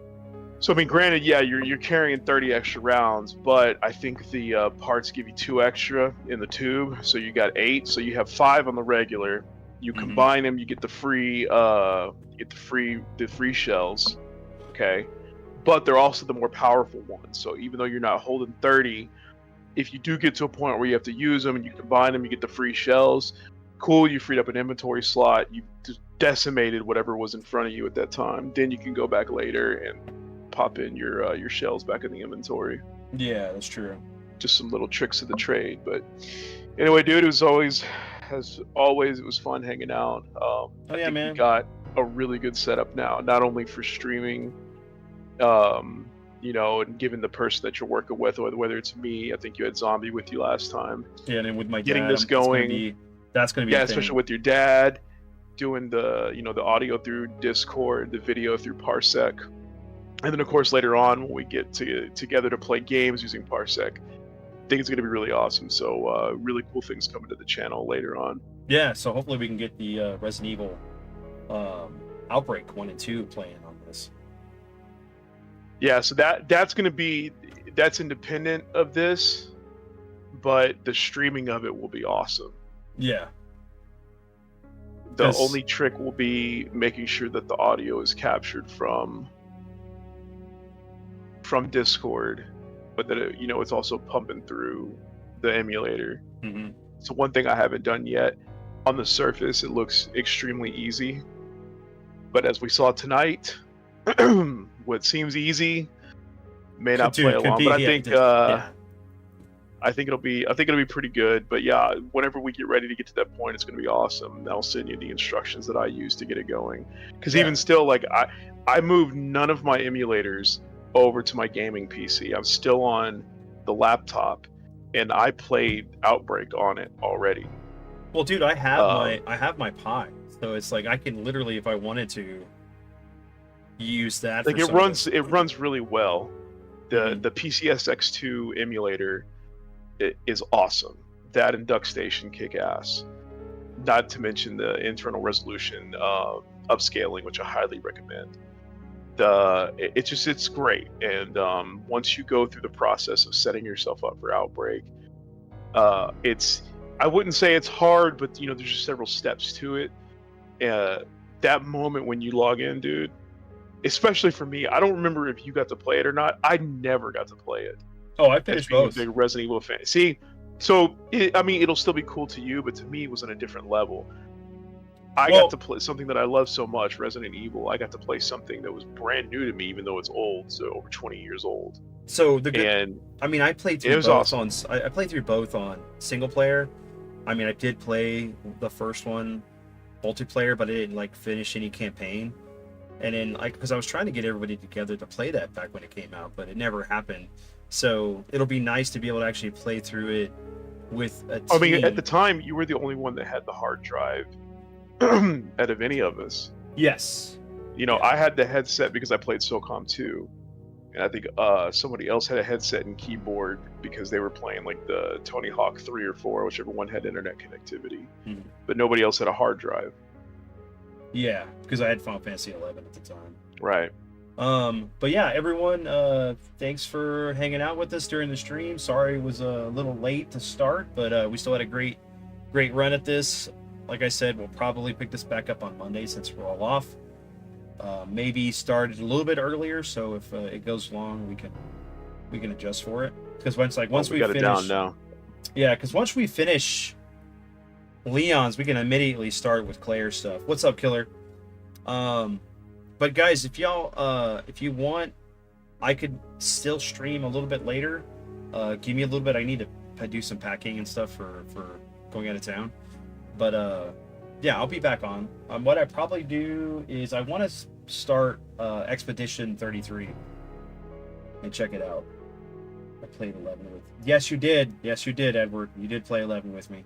[SPEAKER 2] So I mean, granted, yeah, you're carrying 30 extra rounds, but I think the parts give you 2 extra in the tube, so you got 8. So you have 5 on the regular. You
[SPEAKER 1] Mhm.
[SPEAKER 2] combine them, you get the free shells, okay? But they're also the more powerful ones. So even though you're not holding 30, if you do get to a point where you have to use them and you combine them, you get the free shells. Cool, you freed up an inventory slot. You just decimated whatever was in front of you at that time. Then you can go back later and pop in your shells back in the inventory.
[SPEAKER 1] Yeah, that's true.
[SPEAKER 2] Just some little tricks of the trade. But anyway, dude, it was always, it was fun hanging out. I
[SPEAKER 1] yeah,
[SPEAKER 2] think
[SPEAKER 1] man.
[SPEAKER 2] we got a really good setup now, not only for streaming, and given the person that you're working with, or whether it's me. I think you had Zombie with you last time.
[SPEAKER 1] Yeah, and then with my
[SPEAKER 2] Getting
[SPEAKER 1] dad,
[SPEAKER 2] this going.
[SPEAKER 1] That's gonna be
[SPEAKER 2] Yeah,
[SPEAKER 1] a thing.
[SPEAKER 2] especially with your dad, doing the audio through Discord, the video through Parsec. And then, of course, later on, when we get together to play games using Parsec, I think it's going to be really awesome. So, really cool things coming to the channel later on.
[SPEAKER 1] Yeah, so hopefully we can get the Resident Evil Outbreak 1 and 2 playing on this.
[SPEAKER 2] Yeah, so that's independent of this, but the streaming of it will be awesome.
[SPEAKER 1] Yeah.
[SPEAKER 2] The
[SPEAKER 1] 'Cause-
[SPEAKER 2] only trick will be making sure that the audio is captured from Discord, but that it's also pumping through the emulator.
[SPEAKER 1] Mm-hmm.
[SPEAKER 2] So one thing I haven't done yet. On the surface, it looks extremely easy, but as we saw tonight, what seems easy may not play along. But I think it'll be pretty good. But yeah, whenever we get ready to get to that point, it's going to be awesome. I'll send you the instructions that I use to get it going. Because even still, like I moved none of my emulators over to my gaming PC. I'm still on the laptop, and I played Outbreak on it already.
[SPEAKER 1] Well, dude, I have my Pi, so it's like I can literally, if I wanted to, use that.
[SPEAKER 2] Like it runs really well.
[SPEAKER 1] Mhm.
[SPEAKER 2] The PCSX2 emulator is awesome. That and DuckStation kick ass. Not to mention the internal resolution upscaling, which I highly recommend. It's great. And once you go through the process of setting yourself up for Outbreak, I wouldn't say it's hard, but there's just several steps to it. That moment when you log in, dude, especially for me, I don't remember if you got to play it or not. I never got to play it.
[SPEAKER 1] Oh, I
[SPEAKER 2] As
[SPEAKER 1] finished
[SPEAKER 2] being
[SPEAKER 1] both.
[SPEAKER 2] a big Resident Evil fan. See, so it'll still be cool to you, but to me, it was on a different level. I got to play something that I love so much, Resident Evil. I got to play something that was brand new to me, even though it's old, so over 20 years old.
[SPEAKER 1] So I played through both
[SPEAKER 2] awesome.
[SPEAKER 1] I played through both on single player. I mean, I did play the first one multiplayer, but I didn't finish any campaign. And then because I was trying to get everybody together to play that back when it came out, but it never happened. So it'll be nice to be able to actually play through it with a team.
[SPEAKER 2] I mean, at the time, you were the only one that had the hard drive out of any of us.
[SPEAKER 1] Yes.
[SPEAKER 2] I had the headset because I played SOCOM 2. And I think somebody else had a headset and keyboard because they were playing the Tony Hawk 3 or 4, whichever one had internet connectivity.
[SPEAKER 1] Mm-hmm.
[SPEAKER 2] But nobody else had a hard drive.
[SPEAKER 1] Yeah, because I had Final Fantasy 11 at the time.
[SPEAKER 2] Right.
[SPEAKER 1] But yeah, everyone, thanks for hanging out with us during the stream. Sorry it was a little late to start, but we still had a great run at this. Like I said, we'll probably pick this back up on Monday since we're all off. Maybe start it a little bit earlier, so if it goes long, we can adjust for it. Because once we
[SPEAKER 2] got
[SPEAKER 1] finish,
[SPEAKER 2] it down now.
[SPEAKER 1] Yeah, because once we finish Leon's, we can immediately start with Claire's stuff. What's up, Killer? But guys, if y'all, if you want, I could still stream a little bit later. Give me a little bit. I need to do some packing and stuff for going out of town. But yeah, I'll be back on. What I probably do is I want to start Expedition 33 and check it out. I played 11 with. Yes, you did. Yes, you did, Edward. You did play 11 with me.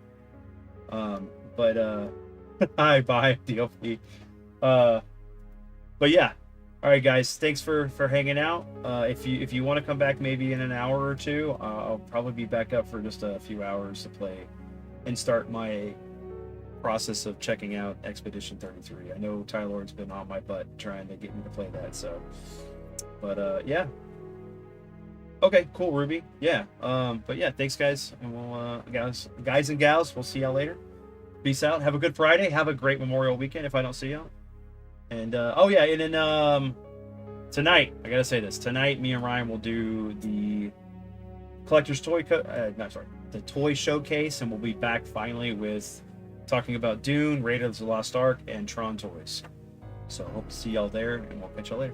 [SPEAKER 1] But hi, bye, DLP. But yeah. All right, guys. Thanks for hanging out. If you want to come back, maybe in an hour or two, I'll probably be back up for just a few hours to play and start my process of checking out Expedition 33. I know Tyler's been on my butt trying to get me to play that. So, but yeah. Okay, cool, Ruby. Yeah. But yeah, thanks, guys, and we'll guys and gals, we'll see y'all later. Peace out. Have a good Friday. Have a great Memorial Weekend. If I don't see y'all. And oh yeah, and then tonight, I gotta say this. Tonight, me and Ryan will do the collector's toy the toy showcase, and we'll be back finally with talking about Dune, Raiders of the Lost Ark, and Tron toys. So hope to see y'all there, and we'll catch y'all later.